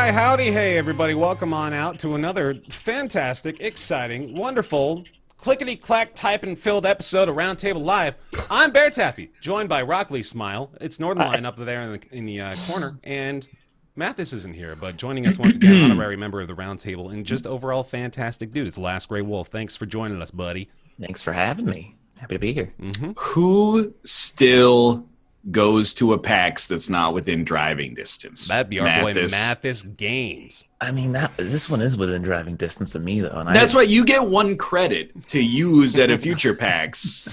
Why, howdy, hey, everybody. Welcome on out to another fantastic, exciting, wonderful, clickety-clack type-and-filled episode of Roundtable Live. I'm BaerTaffy, joined by Rockley Smile. It's Northernline up there in the corner, and Mathis isn't here, but joining us once again, honorary member of the Roundtable, and just overall fantastic dude. It's the Last Grey Wolf. Thanks for joining us, buddy. Thanks for having me. Happy to be here. Who still goes to a PAX that's not within driving distance? That'd be our boy Mathis Games. I mean, this one is within driving distance of me, though. And that's right. You get one credit to use at a future PAX.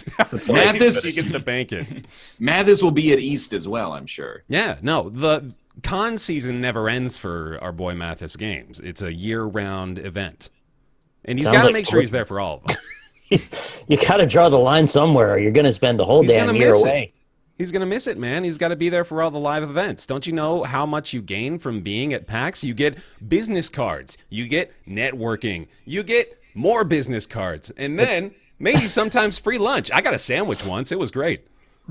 Mathis, he gets to bank it. Mathis will be at East as well, I'm sure. Yeah, no, the con season never ends for our boy Mathis Games. It's a year-round event. And he's got to make sure he's there for all of them. You got to draw the line somewhere, or you're going to spend the whole damn year away. He's going to miss it, man. He's got to be there for all the live events. Don't you know how much you gain from being at PAX? You get business cards. You get networking. You get more business cards. And then maybe sometimes free lunch. I got a sandwich once. It was great.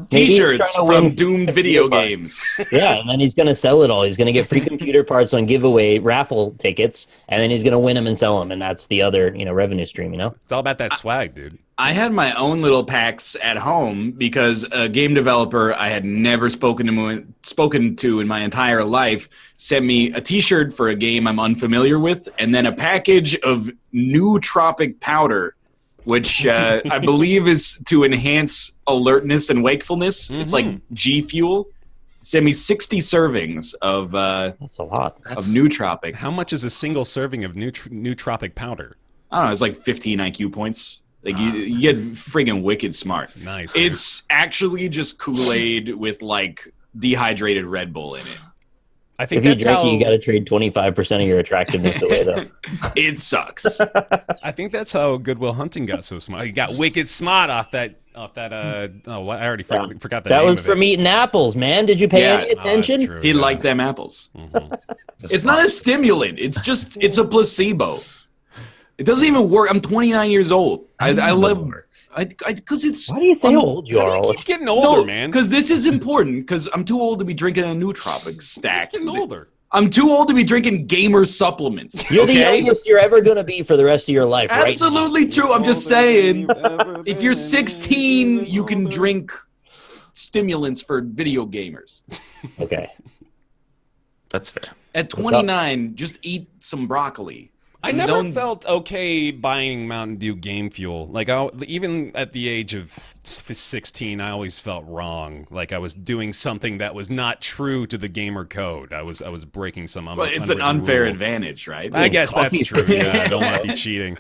T-shirts from Doomed video games. Yeah, and then he's going to sell it all. He's going to get free computer parts on giveaway raffle tickets, and then he's going to win them and sell them, and that's the other, revenue stream, It's all about that swag, dude. I had my own little PAX at home because a game developer I had never spoken to in my entire life sent me a T-shirt for a game I'm unfamiliar with, and then a package of nootropic powder, which I believe is to enhance alertness and wakefulness. It's like G Fuel. Send me 60 servings of that's a lot. Of nootropic. How much is a single serving of nootropic powder? I don't know. It's like 15 IQ points. Like you get friggin' wicked smart. Nice. It's actually just Kool-Aid with like dehydrated Red Bull in it. I think if you drink it, you got to trade 25% of your attractiveness away, though. It sucks. I think that's how Goodwill Hunting got so smart. He got wicked smart off that. I already forgot the name That was of from it. eating apples, man. Did you pay any attention? True, he liked them apples. It's not a stimulant. It's a placebo. It doesn't even work. I'm 29 years old. I love. Because it's. Why do you say how old you are? He's getting older, man. Because this is important. Because I'm too old to be drinking a nootropic stack. He's getting older. I'm too old to be drinking gamer supplements. You're the youngest you're ever going to be for the rest of your life, right? Absolutely true. I'm just saying, if you're 16, you can drink stimulants for video gamers. Okay. That's fair. At 29, just eat some broccoli. I never felt okay buying Mountain Dew Game Fuel. Like, even at the age of 16, I always felt wrong. Like I was doing something that was not true to the gamer code. I was breaking some. Well, it's an unfair advantage, right? I guess that's true. Yeah, I don't want to be cheating.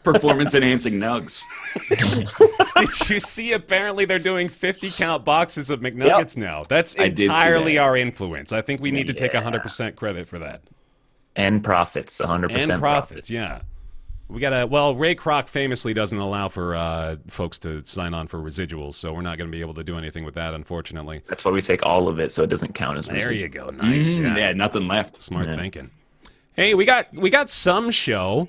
Performance-enhancing nugs. Did you see? Apparently, they're doing 50-count boxes of McNuggets now. That's entirely our influence. I think we need to take 100% credit for that. And profits, 100% and profits, yeah. We gotta. Well, Ray Kroc famously doesn't allow for folks to sign on for residuals, so we're not going to be able to do anything with that, unfortunately. That's why we take all of it, so it doesn't count as residuals. There you go, nice. Yeah, nothing left. Smart thinking. Hey, we got some show.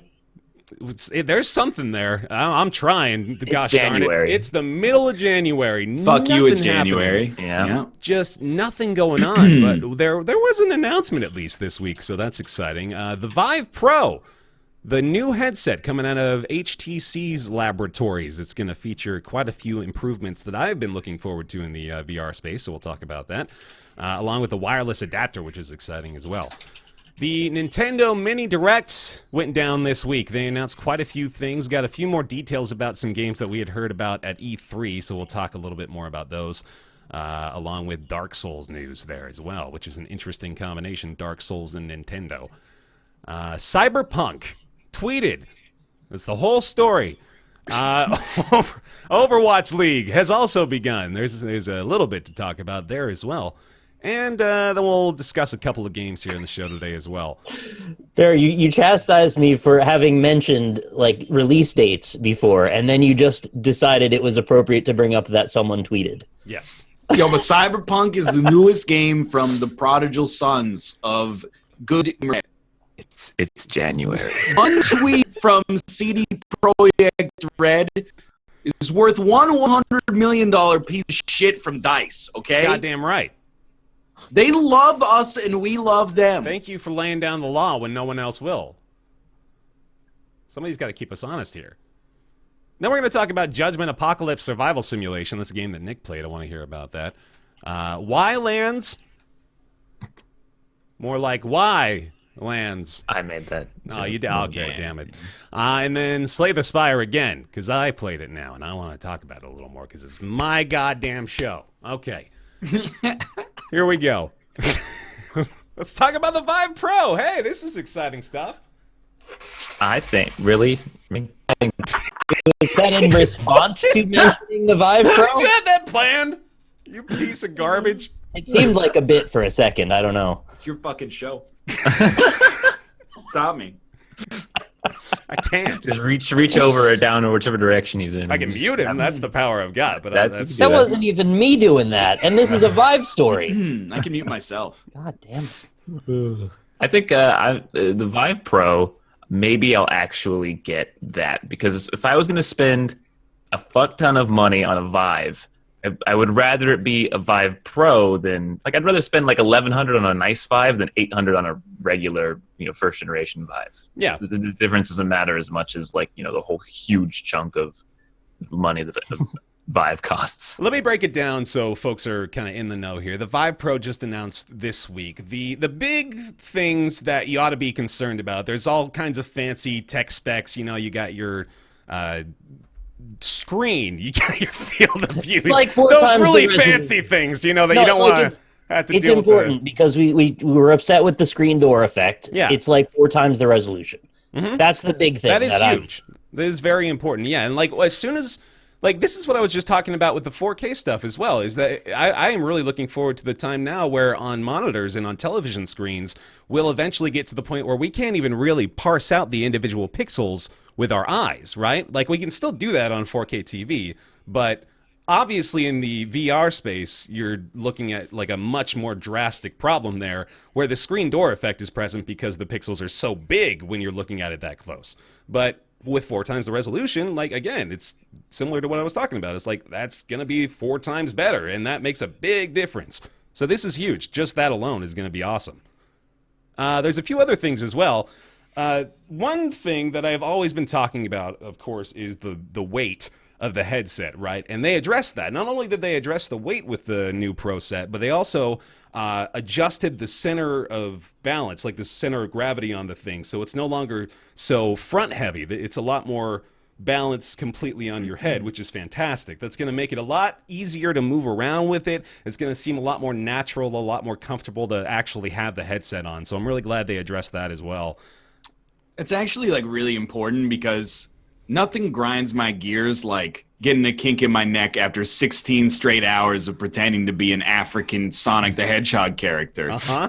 There's something there. I'm trying. Gosh darn it. It's the middle of January. Fuck you, it's January. Yeah. Just nothing going on. But there was an announcement at least this week, so that's exciting. The Vive Pro, the new headset coming out of HTC's laboratories. It's going to feature quite a few improvements that I've been looking forward to in the VR space, so we'll talk about that. Along with the wireless adapter, which is exciting as well. The Nintendo Mini Direct went down this week. They announced quite a few things, got a few more details about some games that we had heard about at E3, so we'll talk a little bit more about those, along with Dark Souls news there as well, which is an interesting combination, Dark Souls and Nintendo. Cyberpunk tweeted, that's the whole story. Overwatch League has also begun. There's a little bit to talk about there as well. And then we'll discuss a couple of games here in the show today as well. Bear, you chastised me for having mentioned like release dates before, and then you just decided it was appropriate to bring up that someone tweeted. Yes. Yo, but Cyberpunk is the newest game from the prodigal sons of good. It's January. One tweet from CD Projekt Red is worth $100 million piece of shit from DICE. Okay. Goddamn right. They love us and we love them. Thank you for laying down the law when no one else will. Somebody's got to keep us honest here. Then we're going to talk about Judgment Apocalypse Survival Simulation. That's a game that Nick played. I want to hear about that. Ylands. More like Ylands. I made that. Oh, you did. Okay, damn it. And then Slay the Spire again, because I played it now, and I want to talk about it a little more, because it's my goddamn show. Okay. Here we go. Let's talk about the Vive Pro. Hey, this is exciting stuff. I think, really? Is that in response to mentioning the Vive Pro? Did you have that planned? You piece of garbage. It seemed like a bit for a second. I don't know. It's your fucking show. Stop me. I can't. Just reach over or down or whichever direction he's in. I can mute him. That's the power I've got. But That's- That wasn't even me doing that, and this is a Vive story. I can mute myself. God damn it. I think the Vive Pro, maybe I'll actually get that, because if I was going to spend a fuck ton of money on a Vive, I would rather it be a Vive Pro than, like, I'd rather spend like $1,100 on a nice Vive than $800 on a regular, first generation Vive. Yeah. The difference doesn't matter as much as, like, the whole huge chunk of money that Vive costs. Let me break it down so folks are kind of in the know here. The Vive Pro just announced this week the big things that you ought to be concerned about. There's all kinds of fancy tech specs. You got your screen, you got your field of view. It's like four those times really the fancy things, that you don't like want to have to It's deal important because we were upset with the screen door effect. Yeah. It's like 4 times the resolution. That's the big thing. That is huge. That is very important. Yeah, and like as soon as this is what I was just talking about with the 4K stuff as well, is that I am really looking forward to the time now where on monitors and on television screens, we'll eventually get to the point where we can't even really parse out the individual pixels with our eyes, right? Like, we can still do that on 4K TV, but obviously in the VR space, you're looking at like a much more drastic problem there, where the screen door effect is present because the pixels are so big when you're looking at it that close. But with 4 times the resolution, like, again, it's similar to what I was talking about. It's like, that's going to be 4 times better, and that makes a big difference. So this is huge. Just that alone is going to be awesome. There's a few other things as well. One thing that I've always been talking about, of course, is the weight of the headset, right? And they addressed that. Not only did they address the weight with the new Pro set, but they also adjusted the center of balance, like the center of gravity on the thing. So it's no longer so front heavy. It's a lot more balanced completely on your head, which is fantastic. That's going to make it a lot easier to move around with it. It's going to seem a lot more natural, a lot more comfortable to actually have the headset on. So I'm really glad they addressed that as well. It's actually like really important because nothing grinds my gears like getting a kink in my neck after 16 straight hours of pretending to be an African Sonic the Hedgehog character. Uh-huh.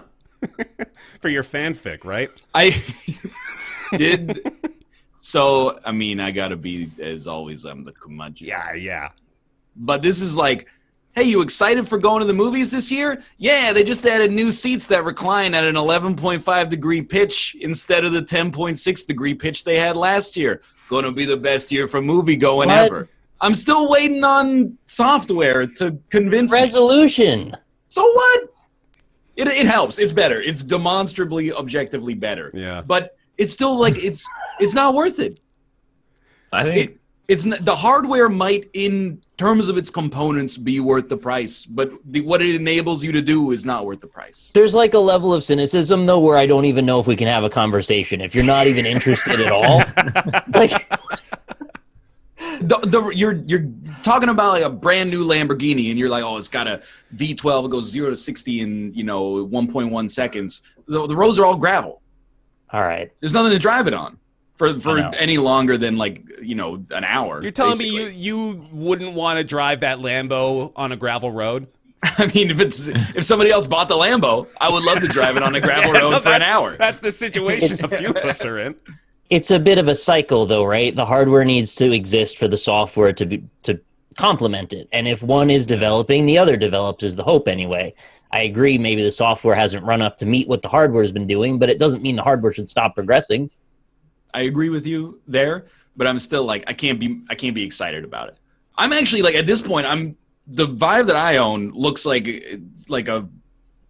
For your fanfic, right? I did. So, I mean, I gotta be, as always, I'm the Kumaji. Yeah. But this is like, hey, you excited for going to the movies this year? Yeah, they just added new seats that recline at an 11.5 degree pitch instead of the 10.6 degree pitch they had last year. Gonna be the best year for movie going ever. I'm still waiting on software to convince me. Resolution. So what? It helps. It's better. It's demonstrably, objectively better. Yeah. But it's still like it's not worth it. I think The hardware might, in terms of its components, be worth the price, but what it enables you to do is not worth the price. There's like a level of cynicism, though, where I don't even know if we can have a conversation. If you're not even interested at all, like you're talking about like a brand new Lamborghini, and you're like, oh, it's got a V12, it goes 0 to 60 in 1.1 seconds. The roads are all gravel. all right. There's nothing to drive it on for know. any longer than an hour. You're telling basically. me you wouldn't want to drive that Lambo on a gravel road? I mean, if somebody else bought the Lambo, I would love to drive it on a gravel road for an hour. That's the situation a few of us are in. It's a bit of a cycle, though, right? The hardware needs to exist for the software to complement it. And if one is developing, the other develops is the hope anyway. I agree, maybe the software hasn't run up to meet what the hardware has been doing, but it doesn't mean the hardware should stop progressing. I agree with you there, but I'm still like I can't be excited about it. I'm actually like at this point, the Vive that I own looks like it's like a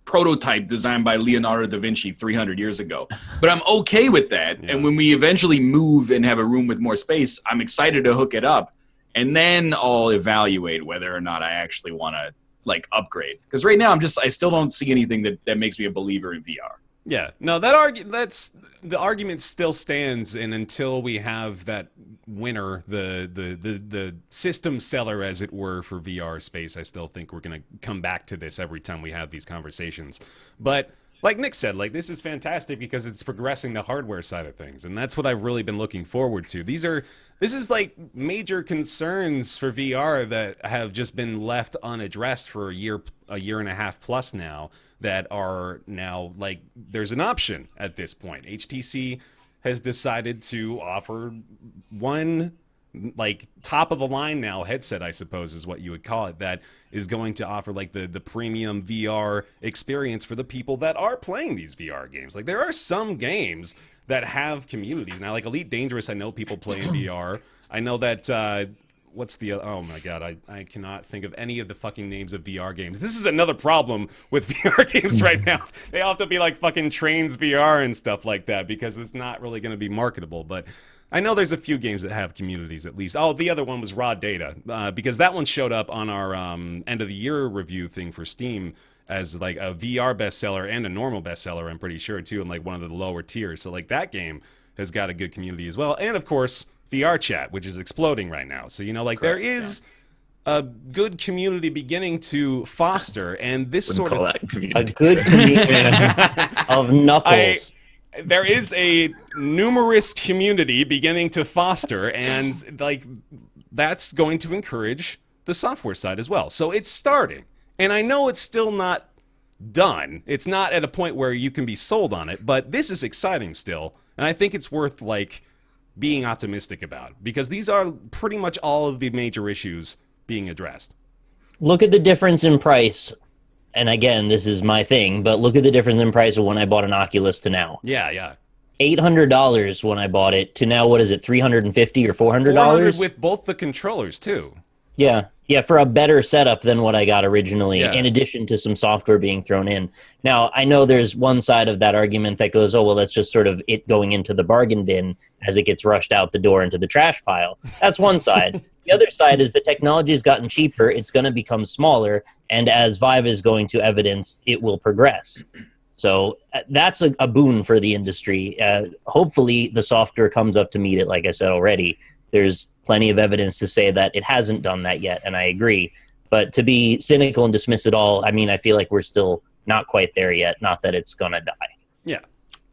prototype designed by Leonardo da Vinci 300 years ago. But I'm okay with that. Yeah. And when we eventually move and have a room with more space, I'm excited to hook it up. And then I'll evaluate whether or not I actually want to like upgrade. Because right now I still don't see anything that makes me a believer in VR. Yeah, no, that's the argument still stands, and until we have that winner, the system seller, as it were, for VR space, I still think we're gonna come back to this every time we have these conversations. But like Nick said, like this is fantastic because it's progressing the hardware side of things, and that's what I've really been looking forward to. This is like major concerns for VR that have just been left unaddressed for a year and a half plus now. That are now, like, there's an option at this point. HTC has decided to offer one, like, top-of-the-line now headset, I suppose is what you would call it, that is going to offer, like, the premium VR experience for the people that are playing these VR games. Like, there are some games that have communities. Now, like, Elite Dangerous, I know people play in VR. I know that... oh my god, I cannot think of any of the fucking names of VR games. This is another problem with VR games right now. They all have to be like fucking Trains VR and stuff like that because it's not really going to be marketable. But I know there's a few games that have communities at least. Oh, the other one was Raw Data because that one showed up on our end of the year review thing for Steam as like a VR bestseller and a normal bestseller, I'm pretty sure too, in like one of the lower tiers. So like that game has got a good community as well. And of course, VR chat, which is exploding right now. So, you know, like there is a good community beginning to foster, and this sort of a good community of knuckles. There is a numerous community beginning to foster, and like that's going to encourage the software side as well. So it's starting, and I know it's still not done. It's not at a point where you can be sold on it, but this is exciting still, and I think it's worth like being optimistic about, because these are pretty much all of the major issues being addressed. Look at the difference in price. And again, this is my thing, but look at the difference in price of when I bought an Oculus to now. Yeah. $800 when I bought it to now, what is it, $350 or $400? $400 with both the controllers, too. Yeah, for a better setup than what I got originally, in addition to some software being thrown in. Now, I know there's one side of that argument that goes, oh, well, that's just sort of it going into the bargain bin as it gets rushed out the door into the trash pile. That's one side. The other side is the technology has gotten cheaper, it's going to become smaller, and as Vive is going to evidence, it will progress. So that's a boon for the industry. Hopefully, the software comes up to meet it, like I said already. There's plenty of evidence to say that it hasn't done that yet, and I agree. But to be cynical and dismiss it all, I mean, I feel like we're still not quite there yet, not that it's going to die. Yeah.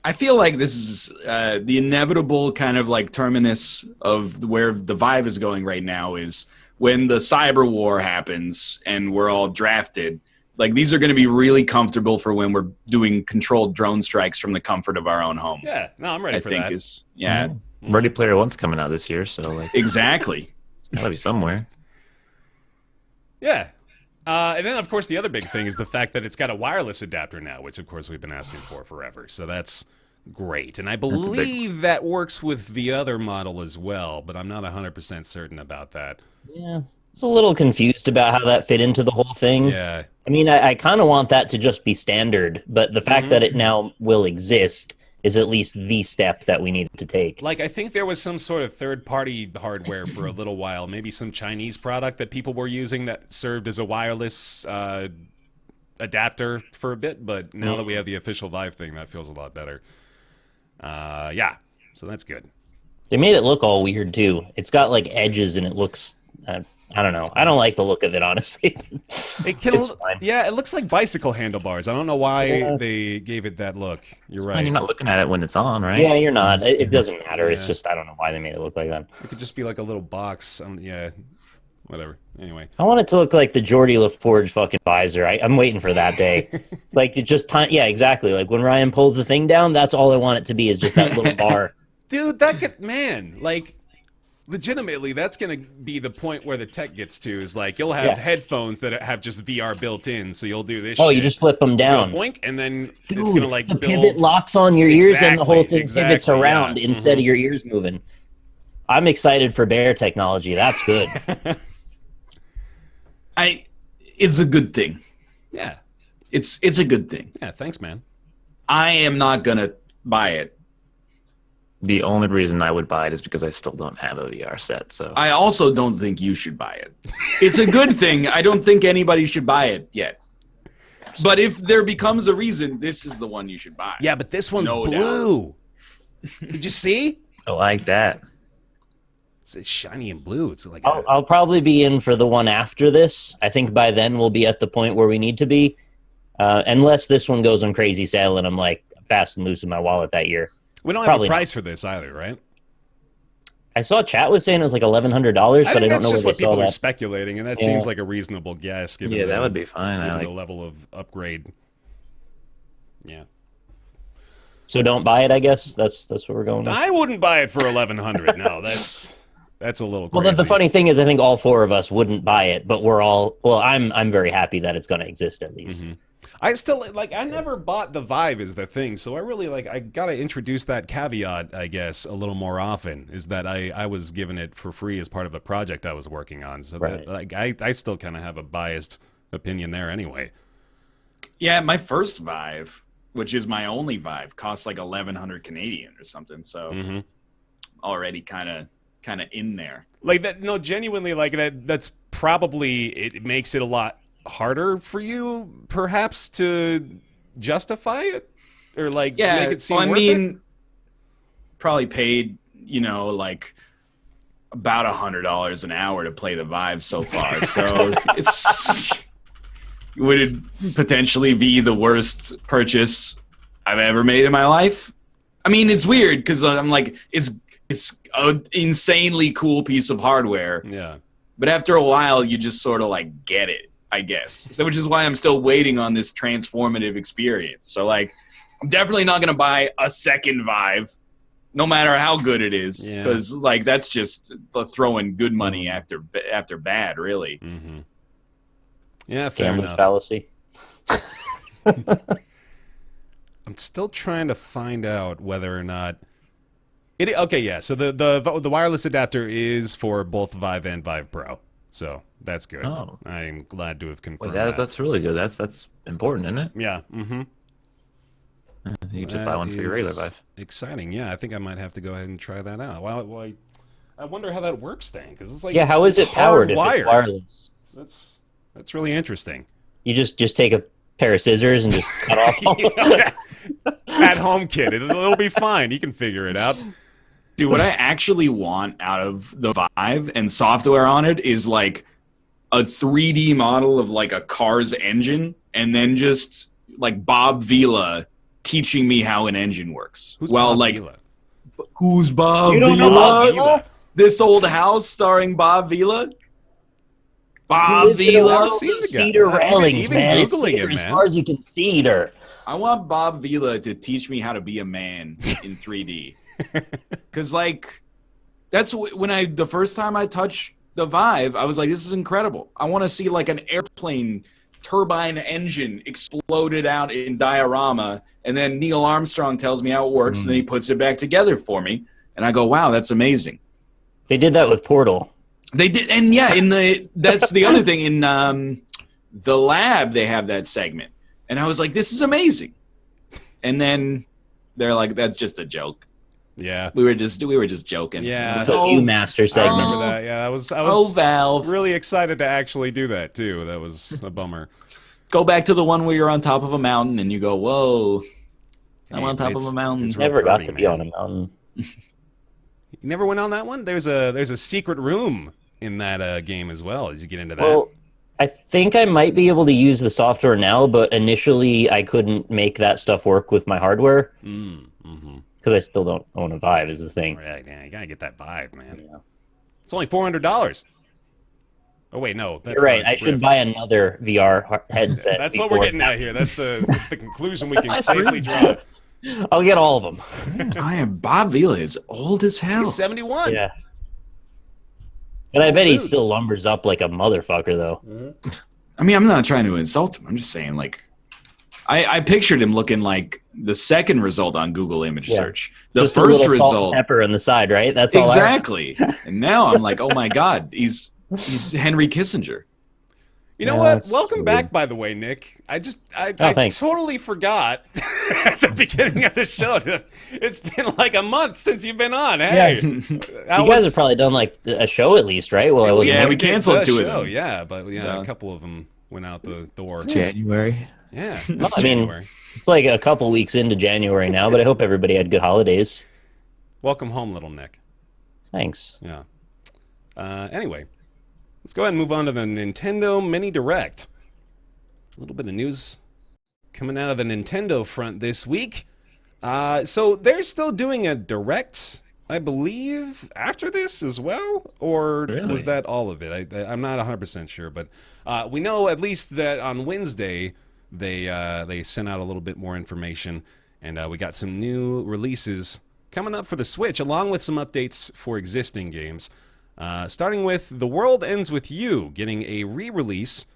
I feel like this is the inevitable kind of like terminus of where the Vive is going right now is when the cyber war happens and we're all drafted. Like, these are going to be really comfortable for when we're doing controlled drone strikes from the comfort of our own home. Yeah, no, I'm ready for that. Mm-hmm. Ready Player 1's coming out this year, so like exactly, it's gotta be somewhere. Yeah, and then of course the other big thing is the fact that it's got a wireless adapter now, which of course we've been asking for forever. So that's great, and I believe that works with the other model as well, but I'm not 100% certain about that. Yeah, I was a little confused about how that fit into the whole thing. Yeah, I mean, I kind of want that to just be standard, but the fact that it now will exist is at least the step that we need to take. Like, I think there was some sort of third-party hardware for a little while, maybe some Chinese product that people were using that served as a wireless adapter for a bit, but now that we have the official Vive thing, that feels a lot better. Yeah, so that's good. They made it look all weird, too. It's got, like, edges, and it looks... I don't know. I don't like the look of it, honestly. It's fine. Yeah, it looks like bicycle handlebars. I don't know why they gave it that look. You're right. You're not looking at it when it's on, right? Yeah, you're not. It doesn't matter. It's just, I don't know why they made it look like that. It could just be like a little box. Yeah, whatever. Anyway. I want it to look like the Geordie LaForge fucking visor. I'm waiting for that day. Like, to just yeah, exactly. Like, when Ryan pulls the thing down, that's all I want it to be, is just that little bar. Dude, that could, man, like... Legitimately, that's going to be the point where the tech gets to, is like you'll have headphones that have just VR built in, so you'll do this shit. You just flip them down. Boink, and then it's going to like the pivot locks on your ears and the whole thing pivots around instead of your ears moving. I'm excited for Baer technology. That's good. It's a good thing. Yeah. It's a good thing. Yeah, thanks, man. I am not going to buy it. The only reason I would buy it is because I still don't have a VR set. So I also don't think you should buy it. It's a good thing. I don't think anybody should buy it yet. But if there becomes a reason, this is the one you should buy. Yeah, but this one's No blue. Did you see? I like that. It's shiny and blue. It's like I'll probably be in for the one after this. I think by then we'll be at the point where we need to be. Unless this one goes on crazy sale and I'm like fast and loose in my wallet that year. we don't probably have a price for this either, right? I saw chat was saying it was like $1,100, but I I think don't that's know just where what they saw people are that. speculating, and that Yeah. seems like a reasonable guess given Yeah, that would be fine. I given like. the level of upgrade. Yeah. So don't buy it, I guess. That's what we're going with. I wouldn't buy it for $1,100. No, that's a little crazy. Well, the funny thing is, I think all four of us wouldn't buy it, but we're all. Well, I'm very happy that it's going to exist at least. Mm-hmm. I still I never bought the Vive is the thing, so I really I gotta introduce that caveat, I guess, a little more often. Is that I was given it for free as part of a project I was working on, so Right. that I still kind of have a biased opinion there anyway. Yeah, my first Vive, which is my only Vive, costs like 1,100 Canadian or something. So Mm-hmm. already kind of in there. Like that, no, genuinely, like that. That's probably it makes it a lot harder for you, perhaps, to justify it or like Yeah, make it seem well, I worth mean, probably paid, like about $100 an hour to play the Vive so far. So would it potentially be the worst purchase I've ever made in my life? I mean, it's weird because I'm like, it's an insanely cool piece of hardware, it. Yeah. but after a while, you just sort of like get it, I guess. So, which is why I'm still waiting on this transformative experience. So, like, I'm definitely not going to buy a second Vive, no matter how good it is, Yeah. because like that's just throwing good money after bad, really. Mm-hmm. Yeah, fair Gambling enough. fallacy. I'm still trying to find out whether or not it. Okay, yeah. So the wireless adapter is for both Vive and Vive Pro, so that's good. Oh. I'm glad to have Wait, confirmed that's really good. That's important, isn't it? Yeah. Mm-hmm. You can just buy one for your regular Vive. Exciting. Yeah, I think I might have to go ahead and try that out. Well, I wonder how that works then, because it's like Yeah, how is it powered if it's hardwired. wireless? That's really interesting. You just take a pair of scissors and just cut off all At home kid, it'll be fine. You can figure it out. Dude, what I actually want out of the Vive and software on it is like a 3D model of like a car's engine, and then just like Bob Vila teaching me how an engine works. Who's well, Bob like Vila? who's Bob You don't Vila? know Bob Vila? This Old House starring Bob Vila? You Bob live in a Vila? world See of the guy. cedar Even- railings, even man. It's Googling cedar it, as man. far as you can see cedar. I want Bob Vila to teach me how to be a man in 3D. Because, like, that's when the first time I touched the Vive, I was like, this is incredible. I want to see, like, an airplane turbine engine exploded out in diorama, and then Neil Armstrong tells me how it works, and then he puts it back together for me. And I go, wow, that's amazing. They did that with Portal. They did, and yeah, that's the other thing. In the lab, they have that segment. And I was like, this is amazing. And then they're like, that's just a joke. Yeah. We were just joking. Yeah. It's the Viewmaster I segment. remember that. Yeah, I was Valve. really excited to actually do that too. That was a bummer. Go back to the one where you're on top of a mountain and you go, whoa, I'm on top of It's- a mountain. it's real Never got birdie, to be man. on a mountain. You never went on that one? There's a secret room in that game as well. Did you get into that? Well, I think I might be able to use the software now, but initially I couldn't make that stuff work with my hardware mm-hmm. because I still don't own a Vive is the thing. Right, yeah, you gotta get that Vive, man. Yeah. It's only $400. Oh wait, no, that's You're right. not I should Rift. buy another VR headset. That's what we're before- getting at here. That's the conclusion we can safely draw. I'll get all of them. I am Bob Vila is old as hell. He's 71. Yeah. But I bet he dude. still lumbers up like a motherfucker, though. I mean, I'm not trying to insult him. I'm just saying, like, I pictured him looking like the second result on Google image Yeah. search. The Just a first little salt and result. pepper on the side, right? That's all. Exactly. And now I'm like, oh my God, he's Henry Kissinger. You know Yeah, what? that's Welcome weird. back, by the way, Nick. I thanks. totally forgot at the beginning of the show. It's been like a month since you've been on. Hey, You guys have probably done like a show at least, right? Well, I wasn't. Yeah, we did canceled the 2 of show, them. Yeah, but So- a couple of them went out the door. January. Yeah, Well, it's I mean, January. it's like a couple weeks into January now, but I hope everybody had good holidays. Welcome home, little Nick. Thanks. Yeah. Anyway, let's go ahead and move on to the Nintendo Mini Direct. A little bit of news coming out of the Nintendo front this week. So they're still doing a Direct, I believe, after this as well? Or Really? was that all of it? I'm not 100% sure, but we know at least that on Wednesday they sent out a little bit more information, and we got some new releases coming up for the Switch, along with some updates for existing games. Starting with The World Ends With You, getting a re-release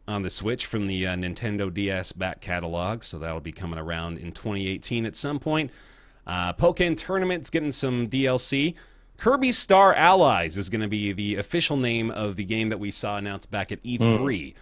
on the Switch from the Nintendo DS back catalog, so that'll be coming around in 2018 at some point. Pokken Tournament's getting some DLC. Kirby Star Allies is going to be the official name of the game that we saw announced back at E3.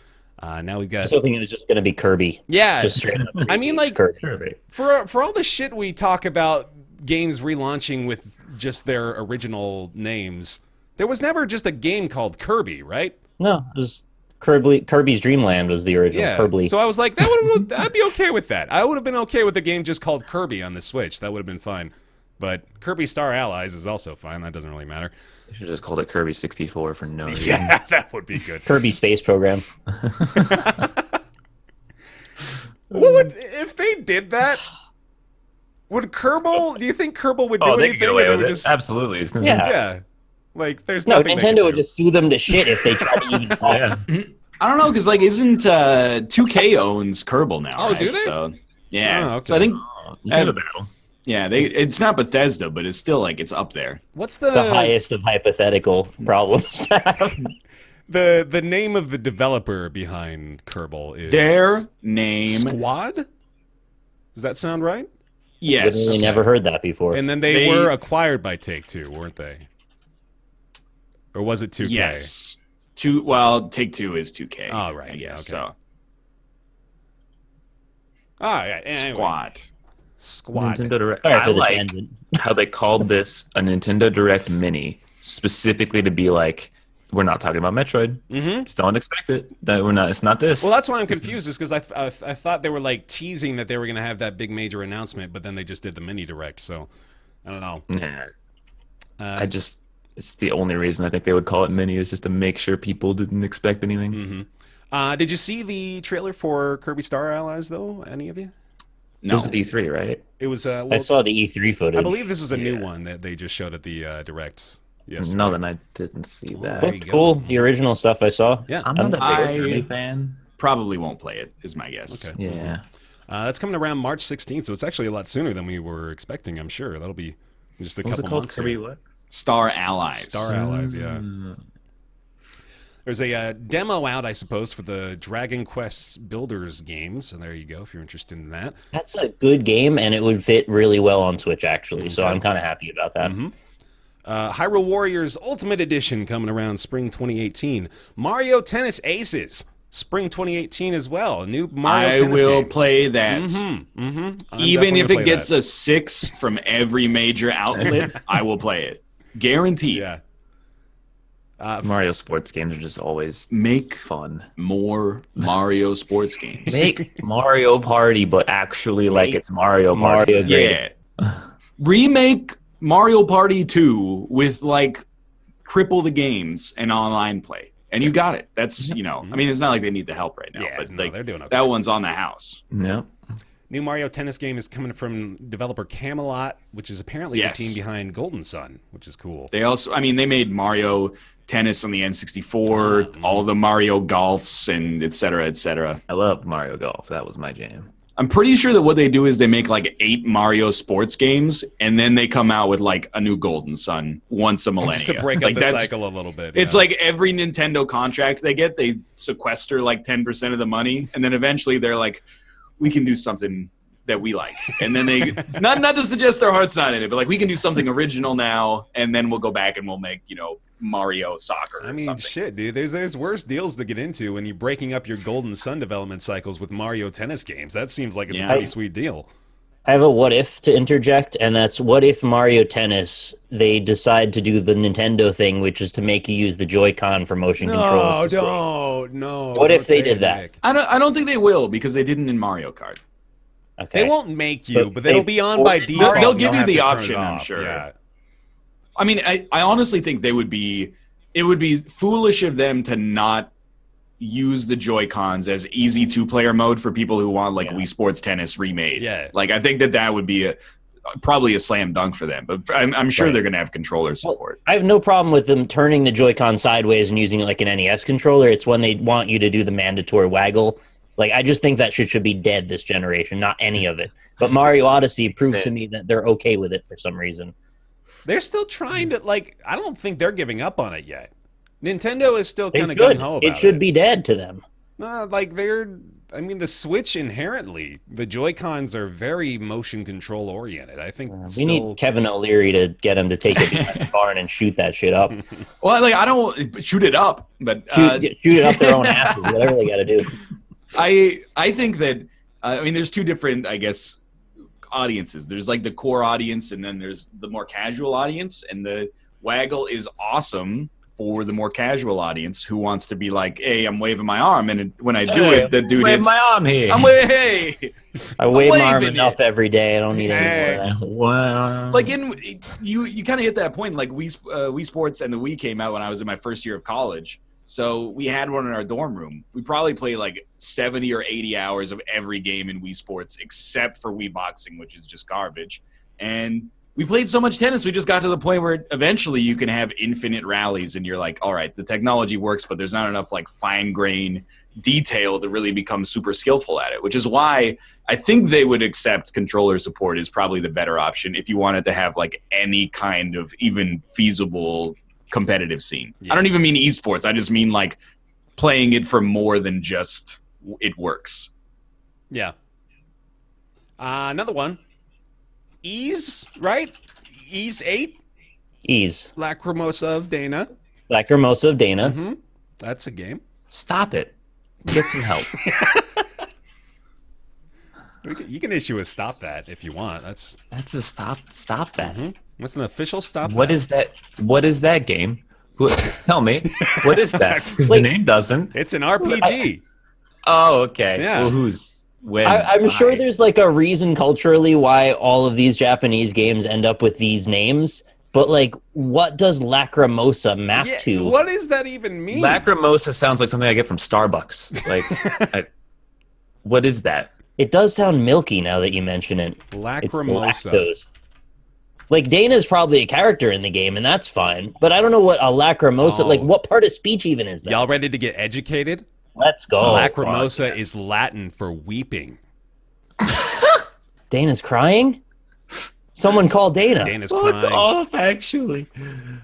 Now we've I got... was hoping it was just going to be Kirby. Yeah, Just straight up. I mean, like, Kirby. for all the shit we talk about games relaunching with just their original names, there was never just a game called Kirby, right? No, it was Kirby's Dream Land was the original. Yeah. Kirby. So I was like, I'd be okay with that. I would have been okay with a game just called Kirby on the Switch. That would have been fine. But Kirby Star Allies is also fine. That doesn't really matter. They should have just called it Kirby 64 for no reason. Yeah, that would be good. Kirby Space Program. If they did that? Would Kerbal? Do you think Kerbal would do Oh, they anything? could get or away they with would it. just, Absolutely. It's Yeah. Yeah. Like, there's No, nothing they Nintendo could would do. just sue them to shit if they tried to even call Yeah. I don't know, because like, isn't 2K owns Kerbal now? Oh, right? do they? So, yeah. Oh, okay. So I think, You do the battle. yeah, it's not Bethesda, but it's still like it's up there. What's the highest of hypothetical problems to have. the name of the developer behind Kerbal is Their name, Squad? Does that sound right? yes, Literally never heard that before. And then they were acquired by Take-Two, weren't they? Or was it 2K? Yes. Take Two is 2K. Oh, right. I guess Okay. so. Oh, yeah. Anyway. Squad. Nintendo Direct. Sorry I for the like tangent. how they called this a Nintendo Direct Mini specifically to be like, we're not talking about Metroid. Mm-hmm. Just don't expect it. That we're not. It's not this. Well, that's why I'm confused, is because I thought they were like teasing that they were going to have that big major announcement, but then they just did the mini direct, so I don't know. Nah. It's the only reason I think they would call it Mini is just to make sure people didn't expect anything. Mm-hmm. Did you see the trailer for Kirby Star Allies, though? Any of you? It was at E3, right? It was. I saw the E3 footage. I believe this is a new one that they just showed at the direct. Yes. No, then I didn't see that. There you Looked go. cool. The original stuff I saw. Yeah. I'm not a big I- Kirby fan. Probably won't play it, is my guess. Okay. Yeah. That's coming around March 16th, so it's actually a lot sooner than we were expecting, I'm sure. That'll be just a What was it couple called? months. Kirby here. what? Star Allies. Star Allies, yeah. There's a demo out, I suppose, for the Dragon Quest Builders game, so there you go if you're interested in that. That's a good game, and it would fit really well on Switch, actually. So I'm kind of happy about that. Mm-hmm. Hyrule Warriors Ultimate Edition coming around spring 2018. Mario Tennis Aces, spring 2018 as well. A new Mario I Tennis will game. play that. Mm-hmm. Mm-hmm. I'm Even definitely if gonna it play gets that. a 6 from every major outlet, I will play it. Guaranteed. Yeah. Mario sports games are just always Make fun. more Mario sports games. Make Mario Party, but actually like it's Mario Party. Mario Yeah. Remake Mario Party 2 with like triple the games and online play. And you got it. That's, you know, I mean, it's not like they need the help right now, Yeah, but no, like they're doing okay. that one's on the house. No. New Mario Tennis game is coming from developer Camelot, which is apparently Yes. the team behind Golden Sun, which is cool. They also, I mean, they made Mario Tennis on the N64, all the Mario Golfs, and et cetera, et cetera. I love Mario Golf. That was my jam. I'm pretty sure that what they do is they make like 8 Mario sports games, and then they come out with like a new Golden Sun once a millennia. Just to break like up the cycle a little bit. It's yeah. like every Nintendo contract they get, they sequester like 10% of the money, and then eventually they're like, we can do something that we like. And then they, not to suggest their heart's not in it, but like we can do something original now, and then we'll go back and we'll make, you know, Mario Soccer. I Or mean, something. shit, dude. There's worse deals to get into when you're breaking up your Golden Sun development cycles with Mario Tennis games. That seems like it's a Yeah. pretty sweet deal. I have a what if to interject, and that's what if Mario Tennis, they decide to do the Nintendo thing, which is to make you use the Joy-Con for motion controls. No. What if don't they say did it, that? Nick. I don't think they will because they didn't in Mario Kart. Okay. They won't make you, But but it'll they- be on by they'll default. give and you you'll have the to turn option, it I'm off. sure. Yeah. I mean, I honestly think it would be foolish of them to not use the Joy-Cons as easy two-player mode for people who want like Wii Sports Tennis remade. Yeah. Like I think that would be probably a slam dunk for them, but I'm sure Right. they're going to have controller support. I have no problem with them turning the Joy-Con sideways and using it like an NES controller. It's when they want you to do the mandatory waggle. Like, I just think that shit should be dead this generation, not any of it. But Mario Odyssey proved to me that they're okay with it for some reason. They're still trying to, like, I don't think they're giving up on it yet. Nintendo is still They kind of should. gung-ho about It should be dead to them. Like, I mean, the Switch inherently, the Joy-Cons are very motion control oriented. I think We need Kevin O'Leary to get him to take it behind the barn and shoot that shit up. Well, like I don't shoot it up, but Shoot it up their own asses, whatever they got to do. I think that I mean there's two different I guess audiences. There's like the core audience and then there's the more casual audience, and the waggle is awesome for the more casual audience who wants to be like, hey, I'm waving my arm, and when I do it, the dude wave hits my arm here. I'm waving, hey. I wave my arm waving enough it. every day. I don't need any more of that. Wow. Like you kind of hit that point. Like Wii Sports and the Wii came out when I was in my first year of college, so we had one in our dorm room. We probably played like 70 or 80 hours of every game in Wii Sports except for Wii Boxing, which is just garbage. And we played so much tennis, we just got to the point where eventually you can have infinite rallies, and you're like, all right, the technology works, but there's not enough like fine grain detail to really become super skillful at it, which is why I think they would accept controller support is probably the better option if you wanted to have like any kind of even feasible competitive scene. Yeah. I don't even mean esports. I just mean like playing it for more than just it works. Yeah. Another one. Ease, right? Ease 8, Ease. Lacrimosa of Dana. Lacrimosa of Dana. Mm-hmm. That's a game. Stop it. Get some help. You can issue a stop that if you want. That's That's a stop that. That's an official stop. What that. is that? What is that game? Tell me. What is that? Because the Like- name doesn't. It's an RPG. Oh, okay. Yeah. Well, who's when? I'm sure why? there's like a reason culturally why all of these Japanese games end up with these names, but like, what does Lacrimosa map Yeah, to? what does that even mean? Lacrimosa sounds like something I get from Starbucks. Like, what is that? It does sound milky now that you mention it. It's the Lacrimosa. lactose. Like, Dana's probably a character in the game, and that's fine. But I don't know what a Lacrimosa, Oh. like, what part of speech even is that? Y'all ready to get educated? Let's go. Lacrimosa is Latin for weeping. Dana's crying? Someone call Dana. Dana's Fuck crying. off, actually.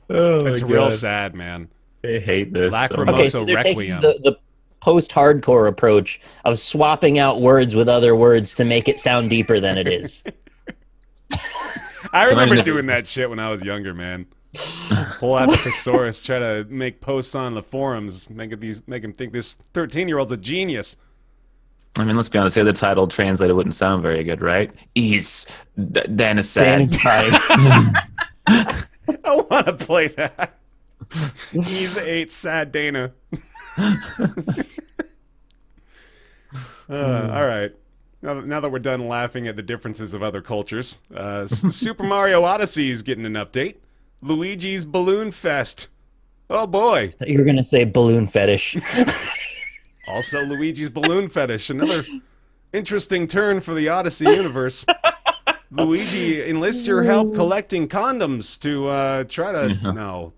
Oh, It's my real God. sad, man. I hate this. so Lacrimosa. much. Okay, so they're taking Requiem. the post-hardcore approach of swapping out words with other words to make it sound deeper than it is. I So remember imagine- doing that shit when I was younger, man. Pull out the thesaurus, try to make posts on the forums, make him think this 13-year-old's a genius. I mean, let's be honest. Say the title translated wouldn't sound very good, right? Ease. Dan is sad. Dana's crying. I want to play that. He's 8, sad Dana. All right. Now that we're done laughing at the differences of other cultures, Super Mario Odyssey is getting an update. Luigi's Balloon Fest. Oh boy. You were going to say balloon fetish. Also Luigi's Balloon Fetish. Another interesting turn for the Odyssey universe. Luigi enlists your help collecting condoms to try to... No.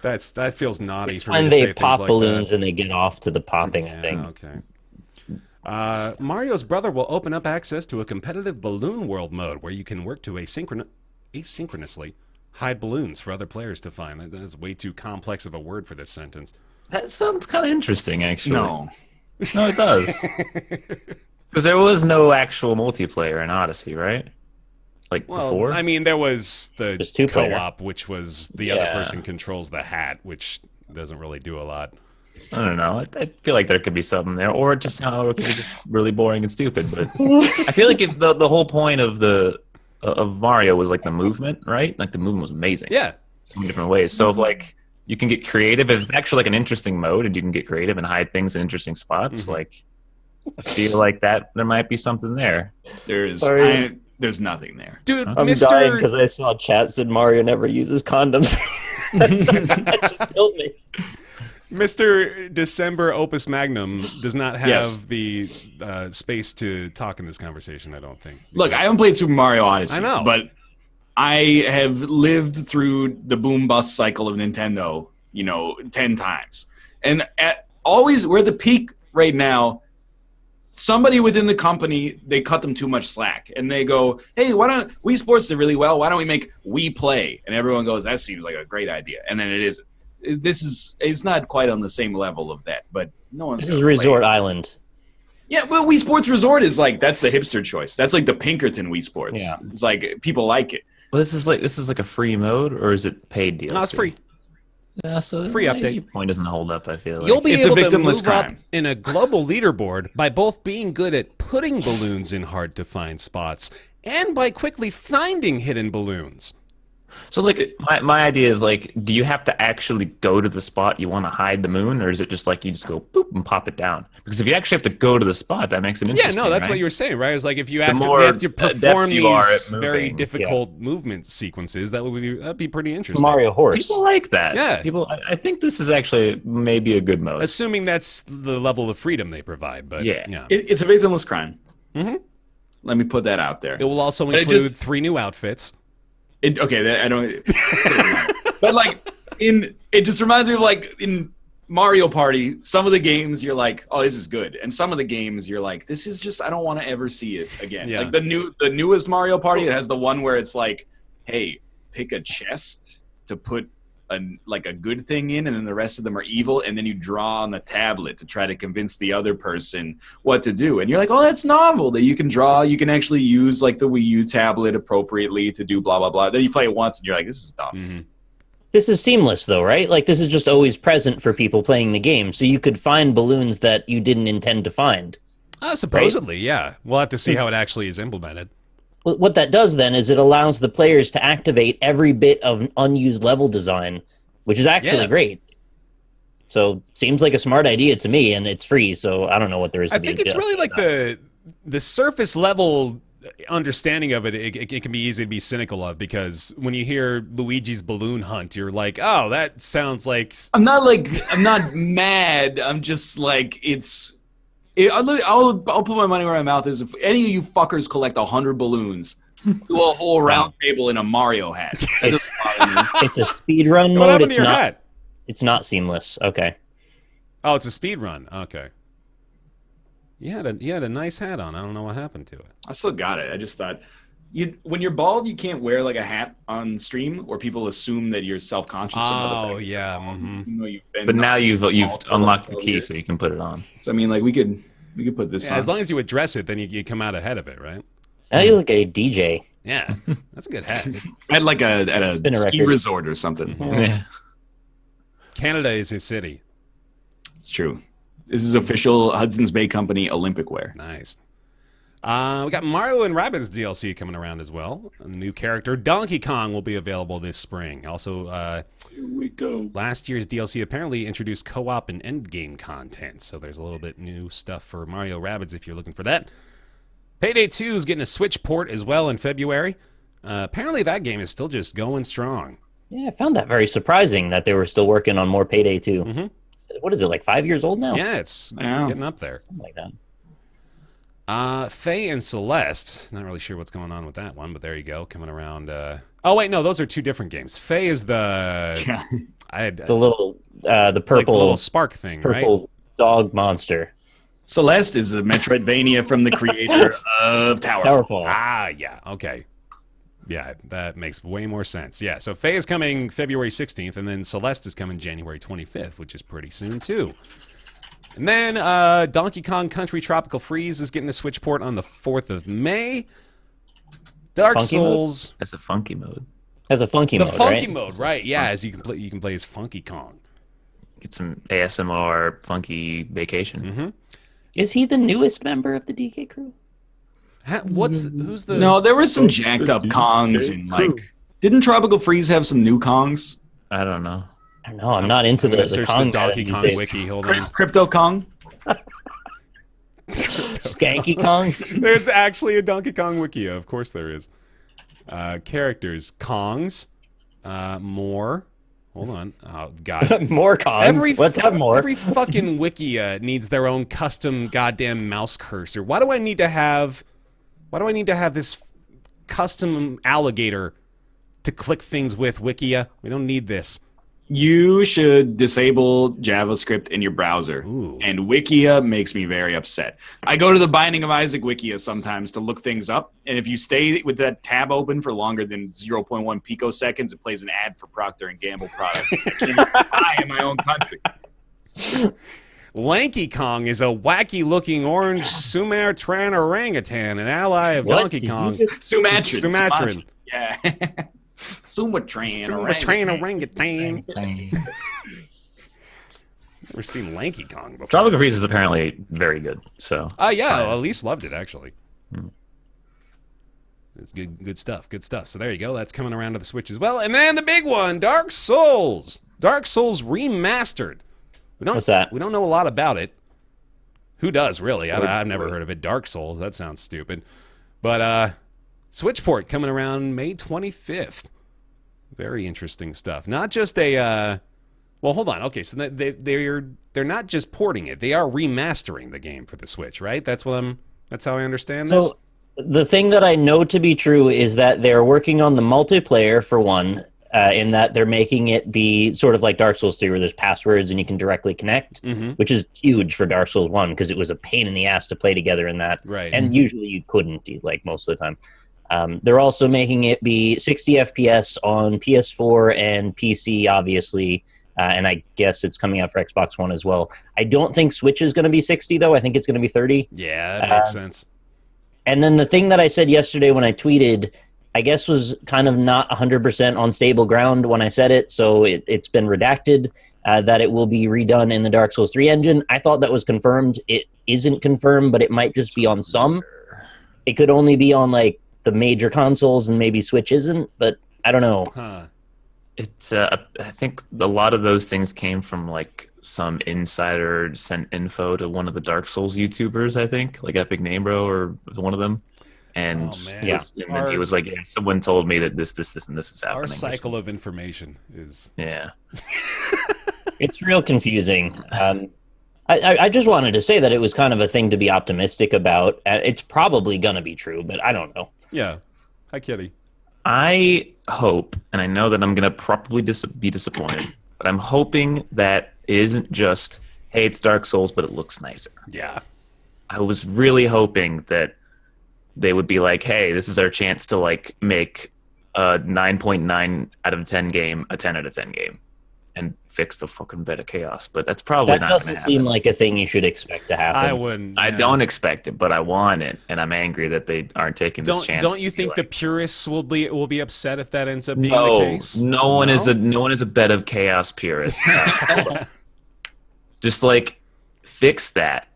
That feels naughty It's for me when to say they things pop like balloons that. and they get off to the popping, I think. Okay. Mario's brother will open up access to a competitive balloon world mode where you can work to asynchronously hide balloons for other players to find. That is way too complex of a word for this sentence. That sounds kind of interesting, actually. No. No, it does. Because there was no actual multiplayer in Odyssey, right? like Well, before? I mean, there was the There's two-player. co-op, which was the other Yeah. person controls the hat, which doesn't really do a lot. I don't know. I feel like there could be something there, or it just it could be just really boring and stupid. But I feel like if the whole point of of Mario was like the movement, right? Like the movement was amazing. Yeah. So many different ways. So if like you can get creative, if it's actually like an interesting mode, and you can get creative and hide things in interesting spots, like I feel like that there might be something there. There's nothing there. Dude, I'm Mr. dying because I saw chat said Mario never uses condoms. That just killed me. Mr. December Opus Magnum does not have Yes. the space to talk in this conversation, I don't think. Look, I haven't played Super Mario Odyssey. I know. But I have lived through the boom bust cycle of Nintendo, 10 times. And always, we're at the peak right now. Somebody within the company, they cut them too much slack. And they go, hey, why don't Wii Sports did really well. Why don't we make Wii Play? And everyone goes, that seems like a great idea. And then it isn't. It's not quite on the same level of that, but no one's This gonna is play Resort it. Island. Yeah, well, Wii Sports Resort is like, that's the hipster choice. That's like the Pinkerton Wii Sports. Yeah. It's like, people like it. Well, this is like a free mode, or is it paid DLC? No, it's free. Yeah, so Free maybe update. Your point doesn't hold up. I feel like You'll be It's a able to victimless move up crime. in a global leaderboard by both being good at putting balloons in hard-to-find spots and by quickly finding hidden balloons. So, like, my idea is, like, do you have to actually go to the spot you want to hide the moon, or is it just like you just go boop and pop it down? Because if you actually have to go to the spot, that makes it Yeah, interesting. no, that's right? what you were saying, right? It's like if you have to, more you have to perform adept you are at these moving, very yeah. difficult movement sequences, that'd be pretty interesting. Mario Horse. People like that. Yeah. People. I think this is actually maybe a good mode. Assuming that's the level of freedom they provide, but Yeah. It's a victimless crime. Mhm. Let me put that out there. It will also But it include just- 3 new outfits. I don't. But like it just reminds me of like in Mario Party. Some of the games you're like, oh, this is good, and some of the games you're like, this is just I don't want to ever see it again. Yeah. Like the newest Mario Party, it has the one where it's like, hey, pick a chest to put a good thing in, and then the rest of them are evil, and then you draw on the tablet to try to convince the other person what to do. And you're like, oh, that's novel that you can draw. You can actually use like the Wii U tablet appropriately to do blah, blah, blah. Then you play it once and you're like, this is dumb. Mm-hmm. This is seamless, though, right? Like, this is just always present for people playing the game, so you could find balloons that you didn't intend to find. Supposedly, yeah. We'll have to see how it actually is implemented. What that does, then, is it allows the players to activate every bit of unused level design, which is actually Yeah. great. So, seems like a smart idea to me, and it's free, so I don't know what there is to I be think it's really like the surface level understanding of it, it can be easy to be cynical of, because when you hear Luigi's Balloon Hunt, you're like, oh, that sounds like... I'm not mad. I'm just like, I'll put my money where my mouth is. If any of you fuckers collect 100 balloons, do a whole round table in a Mario hat. That doesn't bother me. It's a speedrun What mode. happened It's to your not. hat? It's not seamless. Okay. Oh, it's a speed run. Okay. You had a nice hat on. I don't know what happened to it. I still got it. I just thought, when you're bald, you can't wear like a hat on stream, or people assume that you're self-conscious. of the fact Oh, that yeah. you're bald, Mhm. even though you've been But now you've bald for unlocked like the 12 key, years. so you can put it on. So I mean, like we could put this Yeah, on. as long as you address it, then you come out ahead of it, right? Now you look like a DJ. Yeah. That's a good hat. at like at a Spin a ski record. resort or something. Yeah. Canada is his city. It's true. This is official Hudson's Bay Company Olympic wear. Nice. We got Mario and Rabbids DLC coming around as well. A new character, Donkey Kong, will be available this spring. Also, Here we go. last year's DLC apparently introduced co-op and endgame content, so there's a little bit new stuff for Mario Rabbids if you're looking for that. Payday 2 is getting a Switch port as well in February. Apparently that game is still just going strong. Yeah, I found that very surprising that they were still working on more Payday 2. Mhm. What is it, like 5 years old now? Yeah, it's Yeah. getting up there. Something like that. Faye and Celeste, not really sure what's going on with that one, but there you go, coming around. Oh, wait, no, those are two different games. Faye is the... I had, The little, the like the purple, little spark thing, right? purple dog monster. Celeste is a Metroidvania from the creator of Towerfall. Towerfall. Ah, yeah, okay. Yeah, that makes way more sense. Yeah, so Faye is coming February 16th, and then Celeste is coming January 25th, which is pretty soon, too. And then Donkey Kong Country Tropical Freeze is getting a Switch port on the 4th of May. Dark Funky mode? Souls. That's a funky mode. Has a funky The mode, funky right? mode, right? Yeah, as you can play as Funky Kong. Get some ASMR funky vacation. Mm-hmm. Is he the newest member of the DK crew? Who's the? No, there was some jacked up Kongs and like. Didn't Tropical Freeze have some new Kongs? I don't know. I don't know. I'm not into I'm gonna the search Kong the Donkey these Kong days. wiki. Hold on. Crypto Kong? Skanky Kong. There's actually a Donkey Kong wiki. Of course there is. Characters. Kongs. More. Hold on. Oh, God. More Kongs. Let's have more. Every fucking wiki needs their own custom goddamn mouse cursor. Why do I need to have this custom alligator to click things with, Wikia? We don't need this. You should disable JavaScript in your browser. Ooh. And Wikia makes me very upset. I go to the Binding of Isaac Wikia sometimes to look things up, and if you stay with that tab open for longer than 0.1 picoseconds, it plays an ad for Procter & Gamble products. I can't even buy in my own country. Lanky Kong is a wacky-looking orange Sumatran orangutan, an ally of What? Donkey Kong. Sumatran. Yeah. Sumatran orangutan. Never seen Lanky Kong before. Tropical Freeze is apparently very good. So. Yeah, well, Elise loved it actually. It's good stuff. Good stuff. So there you go. That's coming around to the Switch as well. And then the big one, Dark Souls. Dark Souls Remastered. What's that? We don't know a lot about it. Who does, really? I've never heard of it. Dark Souls. That sounds stupid. But Switch port coming around May 25th. Very interesting stuff. Not just a... well, hold on. Okay, so they're not just porting it. They are remastering the game for the Switch, right? That's how I understand this? So the thing that I know to be true is that they're working on the multiplayer, for one, in that they're making it be sort of like Dark Souls 3, where there's passwords and you can directly connect, which is huge for Dark Souls 1 because it was a pain in the ass to play together in that. Right. And usually you couldn't, like most of the time. They're also making it be 60 FPS on PS4 and PC, obviously, and I guess it's coming out for Xbox One as well. I don't think Switch is going to be 60, though. I think it's going to be 30. Yeah, that makes sense. And then the thing that I said yesterday when I tweeted, I guess was kind of not 100% on stable ground when I said it, so it's been redacted, that it will be redone in the Dark Souls 3 engine. I thought that was confirmed. It isn't confirmed, but it might just be on some. It could only be on, like, the major consoles, and maybe Switch isn't, but I don't know. Huh. It's I think a lot of those things came from like some insider sent info to one of the Dark Souls YouTubers, I think, like Epic Nambro or one of them. And, Oh, man. and then he was like, yeah, someone told me that this, and this is happening. Our cycle of information is... Yeah. It's real confusing. I just wanted to say that it was kind of a thing to be optimistic about. It's probably going to be true, but I don't know. Yeah. Hi, Kitty. I hope, and I know that I'm going to probably be disappointed, but I'm hoping that it isn't just, hey, it's Dark Souls, but it looks nicer. Yeah. I was really hoping that they would be like, hey, this is our chance to like make a 9.9 out of 10 game a 10 out of 10 game and fix the fucking bed of chaos. But that's probably That not going to doesn't happen. seem like a thing you should expect to happen. I wouldn't. I yeah. don't expect it, but I want it, and I'm angry that they aren't taking this chance. Don't you to be think the like, purists will be upset if that ends up being no, the case? no one is a bed of chaos purist. Just like fix that.